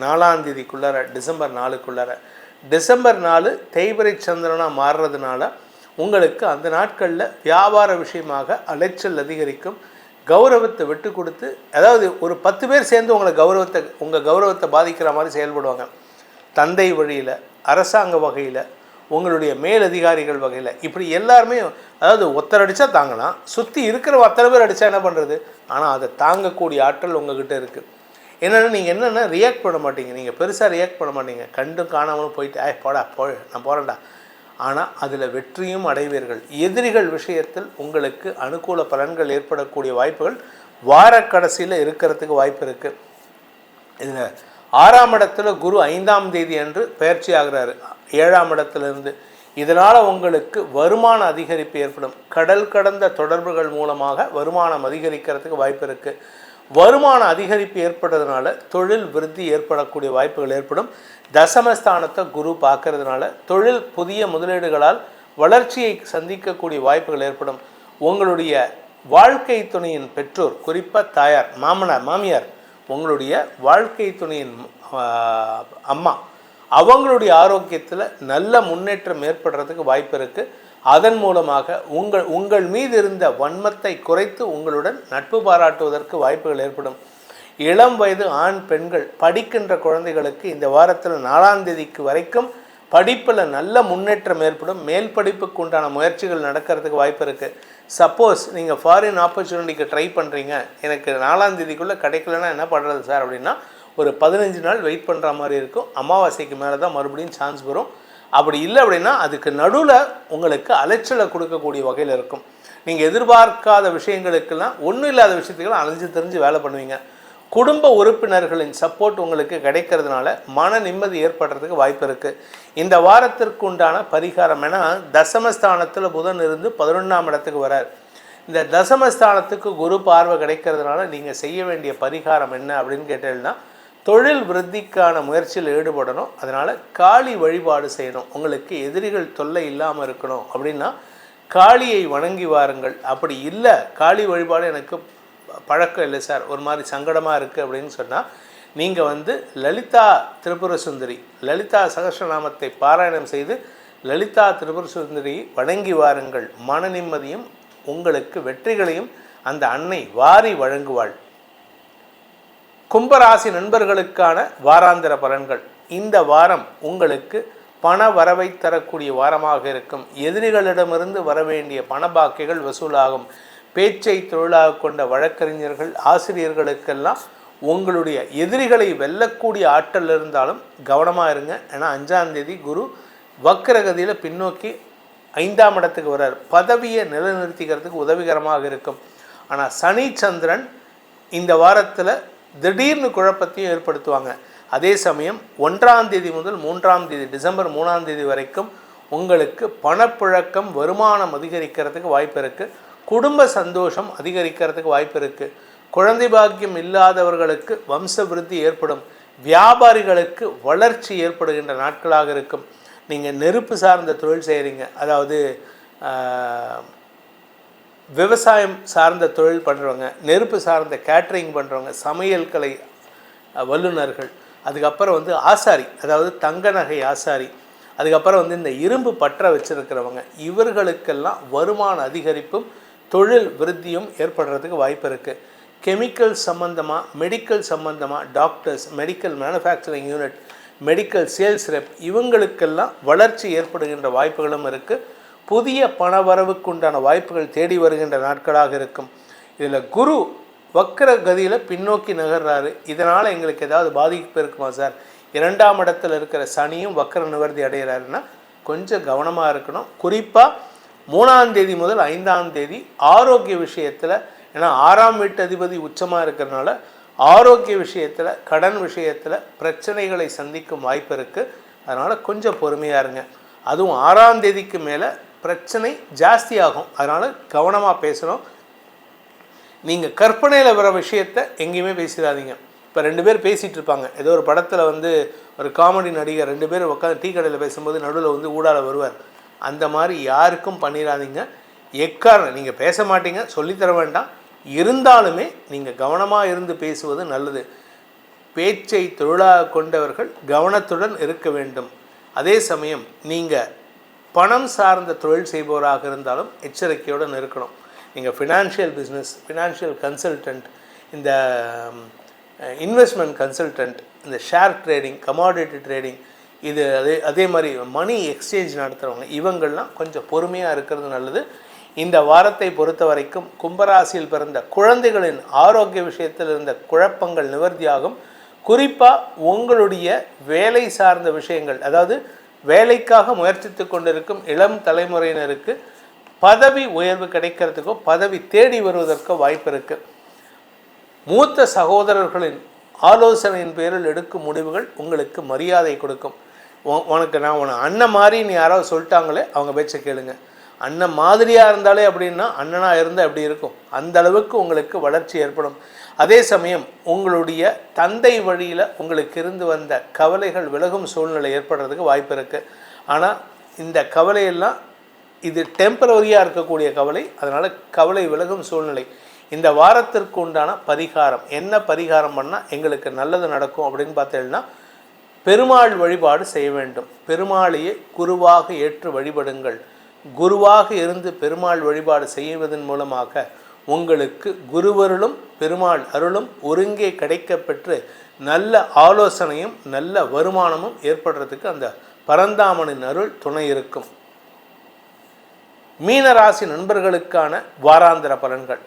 4ஆம் தேதிக்குள்ளார, டிசம்பர் 4க்குள்ளார. டிசம்பர் 4 தேய்பிறை சந்திரனாக மாறுறதுனால உங்களுக்கு அந்த நாட்களில் வியாபார விஷயமாக அலைச்சல் அதிகரிக்கும். கௌரவத்தை விட்டு கொடுத்து, அதாவது ஒரு 10 பேர் சேர்ந்து உங்கள் கௌரவத்தை பாதிக்கிற மாதிரி செயல்படுவாங்க. தந்தை வழியில், அரசாங்க வகையில், உங்களுடைய மேலதிகாரிகள் வகையில், இப்படி எல்லாருமே, அதாவது ஒருத்தர் அடித்தா தாங்கலாம், சுற்றி இருக்கிற அத்தனை பேர் அடித்தா என்ன பண்ணுறது? ஆனால் அதை தாங்கக்கூடிய ஆற்றல் உங்கள்கிட்ட இருக்குது. என்னென்னா நீங்கள் என்னென்னா ரியாக்ட் பண்ண மாட்டீங்க. நீங்கள் பெருசாக ரியாக்ட் பண்ண மாட்டீங்க. கண்டும் காணாமலும் போயிட்டு போடா நான் போகிறேன்டா ஆனால் அதில் வெற்றியும் அடைவீர்கள். எதிரிகள் விஷயத்தில் உங்களுக்கு அனுகூல பலன்கள் ஏற்படக்கூடிய வாய்ப்புகள் வார கடைசியில் இருக்கிறதுக்கு வாய்ப்பு இருக்குது. இதில் 6ஆம் இடத்துல குரு 5ஆம் தேதி அன்று பயிற்சி ஆகிறாரு 7ஆம் இடத்துலேருந்து. இதனால் உங்களுக்கு வருமான அதிகரிப்பு ஏற்படும். கடல் கடந்த தொடர்புகள் மூலமாக வருமானம் அதிகரிக்கிறதுக்கு வாய்ப்பு இருக்குது. வருமான அதிகரிப்பு ஏற்படுறதுனால தொழில் விருத்தி ஏற்படக்கூடிய வாய்ப்புகள் ஏற்படும். தசமஸ்தானத்தை குரு பார்க்கறதுனால தொழில் புதிய முதலீடுகளால் வளர்ச்சியை சந்திக்கக்கூடிய வாய்ப்புகள் ஏற்படும். உங்களுடைய வாழ்க்கை துணையின் பெற்றோர், குறிப்பாக தாயார், மாமனார், மாமியார், உங்களுடைய வாழ்க்கை துணையின் அம்மா, அவங்களுடைய ஆரோக்கியத்தில் நல்ல முன்னேற்றம் ஏற்படுறதுக்கு வாய்ப்பு இருக்குது. அதன் மூலமாக உங்கள் மீது இருந்த வன்மத்தை குறைத்து உங்களுடன் நட்பு பாராட்டுவதற்கு வாய்ப்புகள் ஏற்படும். இளம் வயது ஆண் பெண்கள் படிக்கின்ற குழந்தைகளுக்கு இந்த வாரத்தில் 4ஆம் தேதிக்கு வரைக்கும் படிப்பில் நல்ல முன்னேற்றம் ஏற்படும். மேல் படிப்புக்கு உண்டான முயற்சிகள் நடக்கிறதுக்கு வாய்ப்பு இருக்குது. சப்போஸ் நீங்கள் ஃபாரின் ஆப்பர்ச்சுனிட்டிக்கு ட்ரை பண்ணுறீங்க, எனக்கு 4ஆம் தேதிக்குள்ளே கிடைக்கலன்னா என்ன பண்ணுறது சார் அப்படின்னா, ஒரு 15 நாள் வெயிட் பண்ணுற மாதிரி இருக்கும். அமாவாசைக்கு மேலே தான் மறுபடியும் சான்ஸ் வரும். அப்படி இல்லை அப்படின்னா அதுக்கு நடுவில் உங்களுக்கு அலைச்சலை கொடுக்கக்கூடிய வகையில் இருக்கும். நீங்கள் எதிர்பார்க்காத விஷயங்களுக்கெல்லாம் ஒன்றும் இல்லாத விஷயத்துக்கெல்லாம் அலைஞ்சு தெரிஞ்சு வேலை பண்ணுவீங்க. குடும்ப உறுப்பினர்களின் சப்போர்ட் உங்களுக்கு கிடைக்கிறதுனால மன நிம்மதி ஏற்படுறதுக்கு வாய்ப்பு இருக்குது. இந்த வாரத்திற்கு உண்டான பரிகாரம் என தசமஸ்தானத்தில் புதன் இருந்து 11ஆம் இடத்துக்கு வரார். இந்த தசமஸ்தானத்துக்கு குரு பார்வை கிடைக்கிறதுனால நீங்கள் செய்ய வேண்டிய பரிகாரம் என்ன அப்படின்னு கேட்டீங்கன்னா, தொழில் விருத்திக்கான முயற்சியில் ஈடுபடணும். அதனால் காளி வழிபாடு செய்யணும். உங்களுக்கு எதிரிகள் தொல்லை இல்லாமல் இருக்கணும் அப்படின்னா காளியை வணங்கி வாருங்கள். அப்படி இல்லை, காளி வழிபாடு எனக்கு பழக்கம் இல்லை சார், ஒரு மாதிரி சங்கடமாக இருக்குது அப்படின்னு சொன்னால், நீங்கள் லலிதா திரிபுர சுந்தரி, லலிதா சகஸ்ரநாமத்தை பாராயணம் செய்து லலிதா திரிபுர சுந்தரி வணங்கி வாருங்கள். மன நிம்மதியும் உங்களுக்கு வெற்றிகளையும் அந்த அன்னை வாரி வழங்குவாள். கும்பராசி நண்பர்களுக்கான வாராந்திர பலன்கள். இந்த வாரம் உங்களுக்கு பண வரவை தரக்கூடிய வாரமாக இருக்கும். எதிரிகளிடமிருந்து வரவேண்டிய பண பாக்கிகள் வசூலாகும். பேச்சை தொழிலாக கொண்ட வழக்கறிஞர்கள், ஆசிரியர்களுக்கெல்லாம் உங்களுடைய எதிரிகளை வெல்லக்கூடிய ஆற்றல் இருந்தாலும் கவனமாக இருங்க. ஏன்னா 5ஆம் தேதி குரு வக்ரகதியில் பின்னோக்கி 5ஆம் இடத்துக்கு வர்றார். பதவியை நிலைநிறுத்திக்கிறதுக்கு உதவிகரமாக இருக்கும். ஆனால் சனி சந்திரன் இந்த வாரத்தில் திடீர்னு குழப்பத்தையும் ஏற்படுத்துவாங்க. அதே சமயம் 1ஆம் தேதி முதல் 3ஆம் தேதி, டிசம்பர் 3ஆம் தேதி வரைக்கும் உங்களுக்கு பணப்புழக்கம், வருமானம் அதிகரிக்கிறதுக்கு வாய்ப்பு இருக்குது. குடும்ப சந்தோஷம் அதிகரிக்கிறதுக்கு வாய்ப்பு இருக்குது. குழந்தை பாக்கியம் இல்லாதவர்களுக்கு வம்ச விருத்தி ஏற்படும். வியாபாரிகளுக்கு வளர்ச்சி ஏற்படுகின்ற நாட்களாக இருக்கும். நீங்கள் நெருப்பு சார்ந்த தொழில் செய்கிறீங்க, அதாவது விவசாயம் சார்ந்த தொழில் பண்ணுறவங்க, நெருப்பு சார்ந்த கேட்ரிங் பண்ணுறவங்க, சமையல் கலை வல்லுநர்கள், அதுக்கப்புறம் ஆசாரி, அதாவது தங்க நகை ஆசாரி, அதுக்கப்புறம் இந்த இரும்பு பற்ற வச்சுருக்கிறவங்க, இவர்களுக்கெல்லாம் வருமான அதிகரிப்பும் தொழில் விருத்தியும் ஏற்படுறதுக்கு வாய்ப்பு இருக்குது. கெமிக்கல் சம்மந்தமாக, மெடிக்கல் சம்மந்தமாக, doctors, medical manufacturing unit, medical sales rep, இவங்களுக்கெல்லாம் வளர்ச்சி ஏற்படுகின்ற வாய்ப்புகளும் இருக்குது. புதிய பணவரவுக்குண்டான வாய்ப்புகள் தேடி வருகின்ற நாட்களாக இருக்கும். இதில் குரு வக்கர கதியில் பின்னோக்கி நகர்றாரு. இதனால் எங்களுக்கு ஏதாவது பாதிப்பு இருக்குமா சார்? 2ஆம் இடத்துல இருக்கிற சனியும் வக்கர நிவர்த்தி அடைகிறாருன்னா கொஞ்சம் கவனமாக இருக்கணும். குறிப்பாக 3ஆம் தேதி முதல் 5ஆம் தேதி ஆரோக்கிய விஷயத்தில், ஏன்னா 6ஆம் வீட்டு அதிபதி உச்சமாக இருக்கிறதுனால ஆரோக்கிய விஷயத்தில், கடன் விஷயத்தில் பிரச்சனைகளை சந்திக்கும் வாய்ப்பு இருக்குது. அதனால் கொஞ்சம் பொறுமையாக இருங்க. அதுவும் 6ஆம் தேதிக்கு மேலே பிரச்சனை ஜாஸ்தியாகும். அதனால் கவனமாக பேசணும். நீங்கள் கற்பனையில் வர விஷயத்தை எங்கேயுமே பேசிடாதீங்க. இப்போ 2 பேர் பேசிகிட்டு இருப்பாங்க, ஏதோ ஒரு படத்தில் ஒரு காமெடி நடிகர் 2 பேர் உட்காந்து டீ கடையில் பேசும்போது நடுவில் ஊடால வருவார். அந்த மாதிரி யாருக்கும் பண்ணிடாதீங்க. எக்காரணம் நீங்கள் பேச மாட்டீங்க, சொல்லித்தர வேண்டாம். இருந்தாலுமே நீங்கள் கவனமாக இருந்து பேசுவது நல்லது. பேச்சை தொழிலாக கொண்டவர்கள் கவனத்துடன் இருக்க வேண்டும். அதே சமயம் நீங்கள் பணம் சார்ந்த தொழில் செய்பவராக இருந்தாலும் எச்சரிக்கையுடன் இருக்கணும். நீங்கள் ஃபினான்ஷியல் பிஸ்னஸ், ஃபினான்ஷியல் கன்சல்டன்ட், இந்த இன்வெஸ்ட்மெண்ட் கன்சல்டன்ட், இந்த ஷேர் ட்ரேடிங், கமாடிட்டி ட்ரேடிங், இது அதே மாதிரி மணி எக்ஸ்சேஞ்ச் நடத்துகிறவங்க, இவங்கள்லாம் கொஞ்சம் பொறுமையாக இருக்கிறது நல்லது. இந்த வாரத்தை பொறுத்த வரைக்கும் கும்பராசியில் பிறந்த குழந்தைகளின் ஆரோக்கிய விஷயத்தில் இருந்த குழப்பங்கள் நிவர்த்தியாகும். குறிப்பாக உங்களுடைய வேலை சார்ந்த விஷயங்கள், அதாவது வேலைக்காக முயற்சித்து கொண்டிருக்கும் இளம் தலைமுறையினருக்கு பதவி உயர்வு கிடைக்கிறதுக்கோ பதவி தேடி வருவதற்கோ வாய்ப்பு இருக்குது. மூத்த சகோதரர்களின் ஆலோசனையின் பேரில் எடுக்கும் முடிவுகள் உங்களுக்கு மரியாதை கொடுக்கும். உனக்கு நான் உன அண்ணன் மாதிரின்னு யாராவது சொல்லிட்டாங்களே அவங்க பேச்சை கேளுங்க. அண்ணன் மாதிரியாக இருந்தாலே அப்படின்னா அண்ணனாக இருந்தால் எப்படி இருக்கும், அந்த அளவுக்கு உங்களுக்கு வளர்ச்சி ஏற்படும். அதே சமயம் உங்களுடைய தந்தை வழியில் உங்களுக்கு இருந்து வந்த கவலைகள் விலகும் சூழ்நிலை ஏற்படுறதுக்கு வாய்ப்பு இருக்குது. ஆனால் இந்த கவலையெல்லாம் இது டெம்பரவரியாக இருக்கக்கூடிய கவலை, அதனால் கவலை விலகும் சூழ்நிலை. இந்த வாரத்திற்கு உண்டான பரிகாரம் என்ன பரிகாரம் பண்ணால் எங்களுக்கு நல்லது நடக்கும் அப்படின்னு பார்த்தீங்கன்னா, பெருமாள் வழிபாடு செய்ய வேண்டும். பெருமாளையே குருவாக ஏற்று வழிபடுங்கள். குருவாக இருந்து பெருமாள் வழிபாடு செய்வதன் மூலமாக உங்களுக்கு குருவருளும் பெருமாள் அருளும் ஒருங்கே கிடைக்கப்பெற்று நல்ல ஆலோசனையும் நல்ல வருமானமும் ஏற்படுறதுக்கு அந்த பரந்தாமனின் அருள் துணை இருக்கும். மீனராசி நண்பர்களுக்கான வாராந்திர பலன்கள்.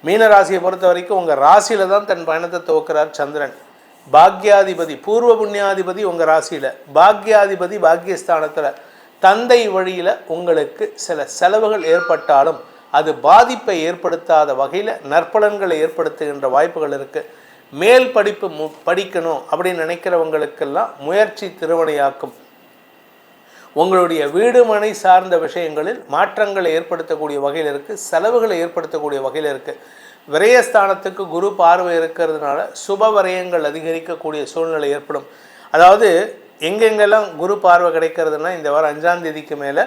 மீனராசியை பொறுத்த வரைக்கும் உங்கள் ராசியில் தான் தன் பயணத்தை துவக்கிறார் சந்திரன். பாக்யாதிபதி பூர்வ புண்ணியாதிபதி உங்கள் ராசியில், பாக்யாதிபதி பாக்யஸ்தானத்தில். தந்தை வழியில் உங்களுக்கு சில செலவுகள் ஏற்பட்டாலும் அது பாதிப்பை ஏற்படுத்தாத வகையில் நற்பலன்களை ஏற்படுத்துகின்ற வாய்ப்புகள் இருக்குது. மேல் படிப்பு படிக்கணும் அப்படின்னு நினைக்கிறவங்களுக்கெல்லாம் முயற்சி திருவனையாக்கும். உங்களுடைய வீடு மனை சார்ந்த விஷயங்களில் மாற்றங்களை ஏற்படுத்தக்கூடிய வகையில் இருக்குது, செலவுகளை ஏற்படுத்தக்கூடிய வகையில் இருக்குது. விரயஸ்தானத்துக்கு குரு பார்வை இருக்கிறதுனால சுப விரயங்கள் அதிகரிக்கக்கூடிய சூழ்நிலை ஏற்படும். அதாவது எங்கெங்கெல்லாம் குரு பார்வை கிடைக்கிறதுனா இந்த வாரம் 5ஆம் தேதிக்கு மேலே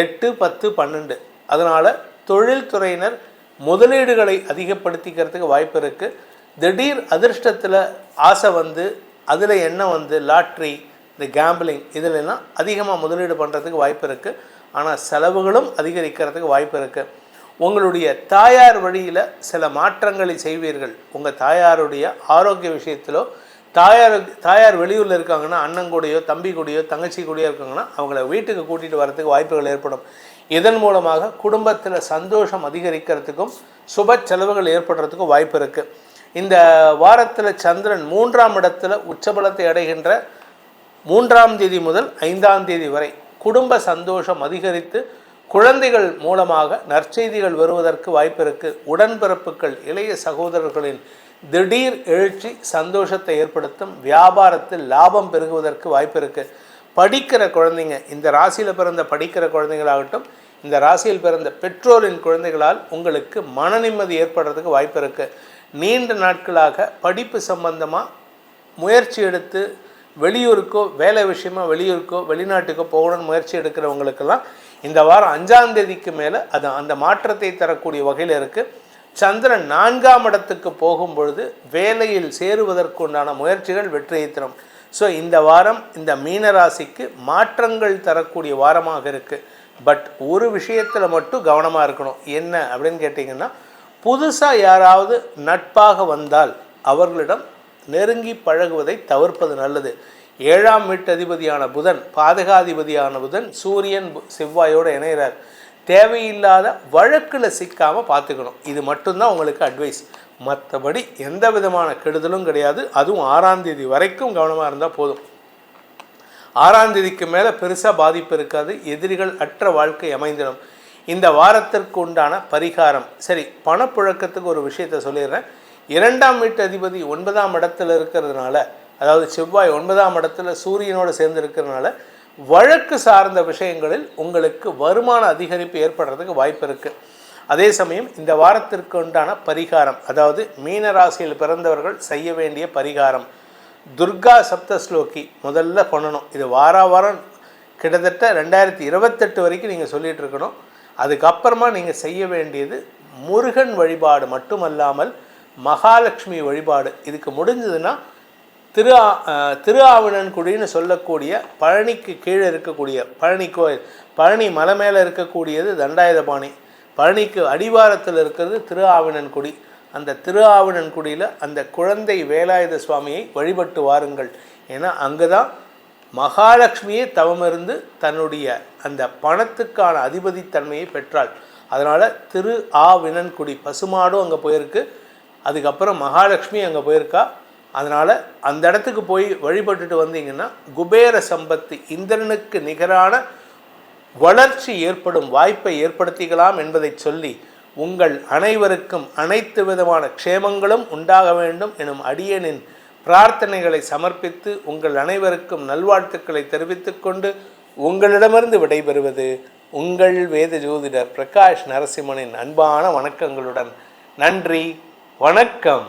8, 10, 12. அதனால் தொழில்துறையினர் முதலீடுகளை அதிகப்படுத்திக்கிறதுக்கு வாய்ப்பு இருக்குது. திடீர் அதிர்ஷ்டத்தில் ஆசை வந்து அதில் எண்ணம் வந்து லாட்ரி, இந்த கேம்பிளிங் இதிலெல்லாம் அதிகமாக முதலீடு பண்ணுறதுக்கு வாய்ப்பு இருக்குது. ஆனால் செலவுகளும் அதிகரிக்கிறதுக்கு வாய்ப்பு இருக்குது. உங்களுடைய தாயார் வழியில் சில மாற்றங்களை செய்வீர்கள். உங்கள் தாயாருடைய ஆரோக்கிய விஷயத்திலோ தாயார் வெளியூரில் இருக்காங்கன்னா அண்ணன் கூடயோ தம்பி கூடயோ தங்கச்சி கூடயோ இருக்காங்கன்னா அவங்கள வீட்டுக்கு கூட்டிகிட்டு வரதுக்கு வாய்ப்புகள் ஏற்படும். இதன் மூலமாக குடும்பத்தில் சந்தோஷம் அதிகரிக்கிறதுக்கும் சுப செலவுகள் ஏற்படுறதுக்கும் வாய்ப்பு இருக்குது. இந்த வாரத்தில் சந்திரன் 3ஆம் இடத்துல உச்சபலத்தை அடைகின்ற 3ஆம் தேதி முதல் 5ஆம் தேதி வரை குடும்ப சந்தோஷம் அதிகரித்து குழந்தைகள் மூலமாக நற்செய்திகள் வருவதற்கு வாய்ப்பு இருக்குது. உடன்பிறப்புகள் இளைய சகோதரர்களின் திடீர் எழுச்சி சந்தோஷத்தை ஏற்படுத்தும். வியாபாரத்தில் லாபம் பெருகுவதற்கு வாய்ப்பு இருக்குது. படிக்கிற குழந்தைங்க, இந்த ராசியில் பிறந்த படிக்கிற குழந்தைகளாகட்டும், இந்த ராசியில் பிறந்த பெற்றோரின் குழந்தைகளால் உங்களுக்கு மன நிம்மதி ஏற்படுறதுக்கு வாய்ப்பு இருக்குது. நீண்ட நாட்களாக படிப்பு சம்பந்தமாக முயற்சி எடுத்து வெளியூருக்கோ வேலை விஷயமாக வெளியூருக்கோ வெளிநாட்டுக்கோ போகணும்னு முயற்சி எடுக்கிறவங்களுக்கெல்லாம் இந்த வாரம் 5ஆம் தேதிக்கு மேலே அது அந்த மாற்றத்தை தரக்கூடிய வகையில் இருக்குது. சந்திரன் 4ஆம் இடத்துக்கு போகும் பொழுது வேலையில் சேருவதற்குண்டான முயற்சிகள் வெற்றியை தரும். ஸோ இந்த வாரம் இந்த மீனராசிக்கு மாற்றங்கள் தரக்கூடிய வாரமாக இருக்குது. பட் ஒரு விஷயத்தில் மட்டும் கவனமாக இருக்கணும். என்ன அப்படின்னு கேட்டிங்கன்னா, புதுசாக யாராவது நட்பாக வந்தால் அவர்களிடம் நெருங்கி பழகுவதை தவிர்ப்பது நல்லது. 7ஆம் வீட்டு அதிபதியான புதன், பாதகாதிபதியான புதன் சூரியன் செவ்வாயோடு இணைகிறார். தேவையில்லாத வழக்கில் சிக்காமல் பார்த்துக்கணும். இது மட்டும்தான் உங்களுக்கு அட்வைஸ். மற்றபடி எந்த விதமான கெடுதலும் கிடையாது. அதுவும் 6ஆம் தேதி வரைக்கும் கவனமாக இருந்தால் போதும். 6ஆம் தேதிக்கு மேலே பெருசாக பாதிப்பு இருக்காது. எதிரிகள் அற்ற வாழ்க்கை அமைந்திடும். இந்த வாரத்திற்கு உண்டான பரிகாரம். சரி, பணப்புழக்கத்துக்கு ஒரு விஷயத்தை சொல்லிடுறேன். 2ஆம் வீட்டு அதிபதி 9ஆம் இடத்துல இருக்கிறதுனால, அதாவது செவ்வாய் 9ஆம் இடத்துல சூரியனோடு சேர்ந்து இருக்கிறதுனால வழக்கு சார்ந்த விஷயங்களில் உங்களுக்கு வருமான அதிகரிப்பு ஏற்படுறதுக்கு வாய்ப்பு இருக்குது. அதே சமயம் இந்த வாரத்திற்கு உண்டான பரிகாரம், அதாவது மீனராசியில் பிறந்தவர்கள் செய்ய வேண்டிய பரிகாரம், துர்கா சப்தஸ்லோகி முதல்ல பண்ணணும். இது வாரம் கிட்டத்தட்ட 2028 வரைக்கும் நீங்கள் சொல்லிகிட்டு இருக்கணும். அதுக்கப்புறமா நீங்கள் செய்ய வேண்டியது முருகன் வழிபாடு மட்டுமல்லாமல் மகாலட்சுமி வழிபாடு. இதுக்கு முடிஞ்சதுன்னா திருஆவினன்குடின்னு சொல்லக்கூடிய பழனிக்கு கீழே இருக்கக்கூடிய பழனி கோயில், பழனி மலை மேலே இருக்கக்கூடியது தண்டாயுதபாணி, பழனிக்கு அடிவாரத்தில் இருக்கிறது திருஆவினன்குடி. அந்த திருஆவினன்குடியில் அந்த குழந்தை வேலாயுத சுவாமியை வழிபட்டு வாருங்கள். ஏன்னா அங்கே தான் மகாலட்சுமியே தவமிருந்து தன்னுடைய அந்த பணத்துக்கான அதிபதித்தன்மையை பெற்றாள். அதனால் திருஆவினன்குடி பசுமாடும் அங்கே போயிருக்கு. அதுக்கப்புறம் மகாலட்சுமி அங்கே போயிருக்கா. அதனால் அந்த இடத்துக்கு போய் வழிபட்டுட்டு வந்தீங்கன்னா குபேர சம்பத்து, இந்திரனுக்கு நிகரான வளர்ச்சி ஏற்படும் வாய்ப்பை ஏற்படுத்திக்கலாம் என்பதை சொல்லி உங்கள் அனைவருக்கும் அனைத்து விதமான க்ஷேமங்களும் உண்டாக வேண்டும் எனும் அடியனின் பிரார்த்தனைகளை சமர்ப்பித்து உங்கள் அனைவருக்கும் நல்வாழ்த்துக்களை தெரிவித்துக்கொண்டு உங்களிடமிருந்து விடைபெறுவது உங்கள் வேத ஜோதிடர் பிரகாஷ் நரசிம்மனின் அன்பான வணக்கங்களுடன். நன்றி, வணக்கம்.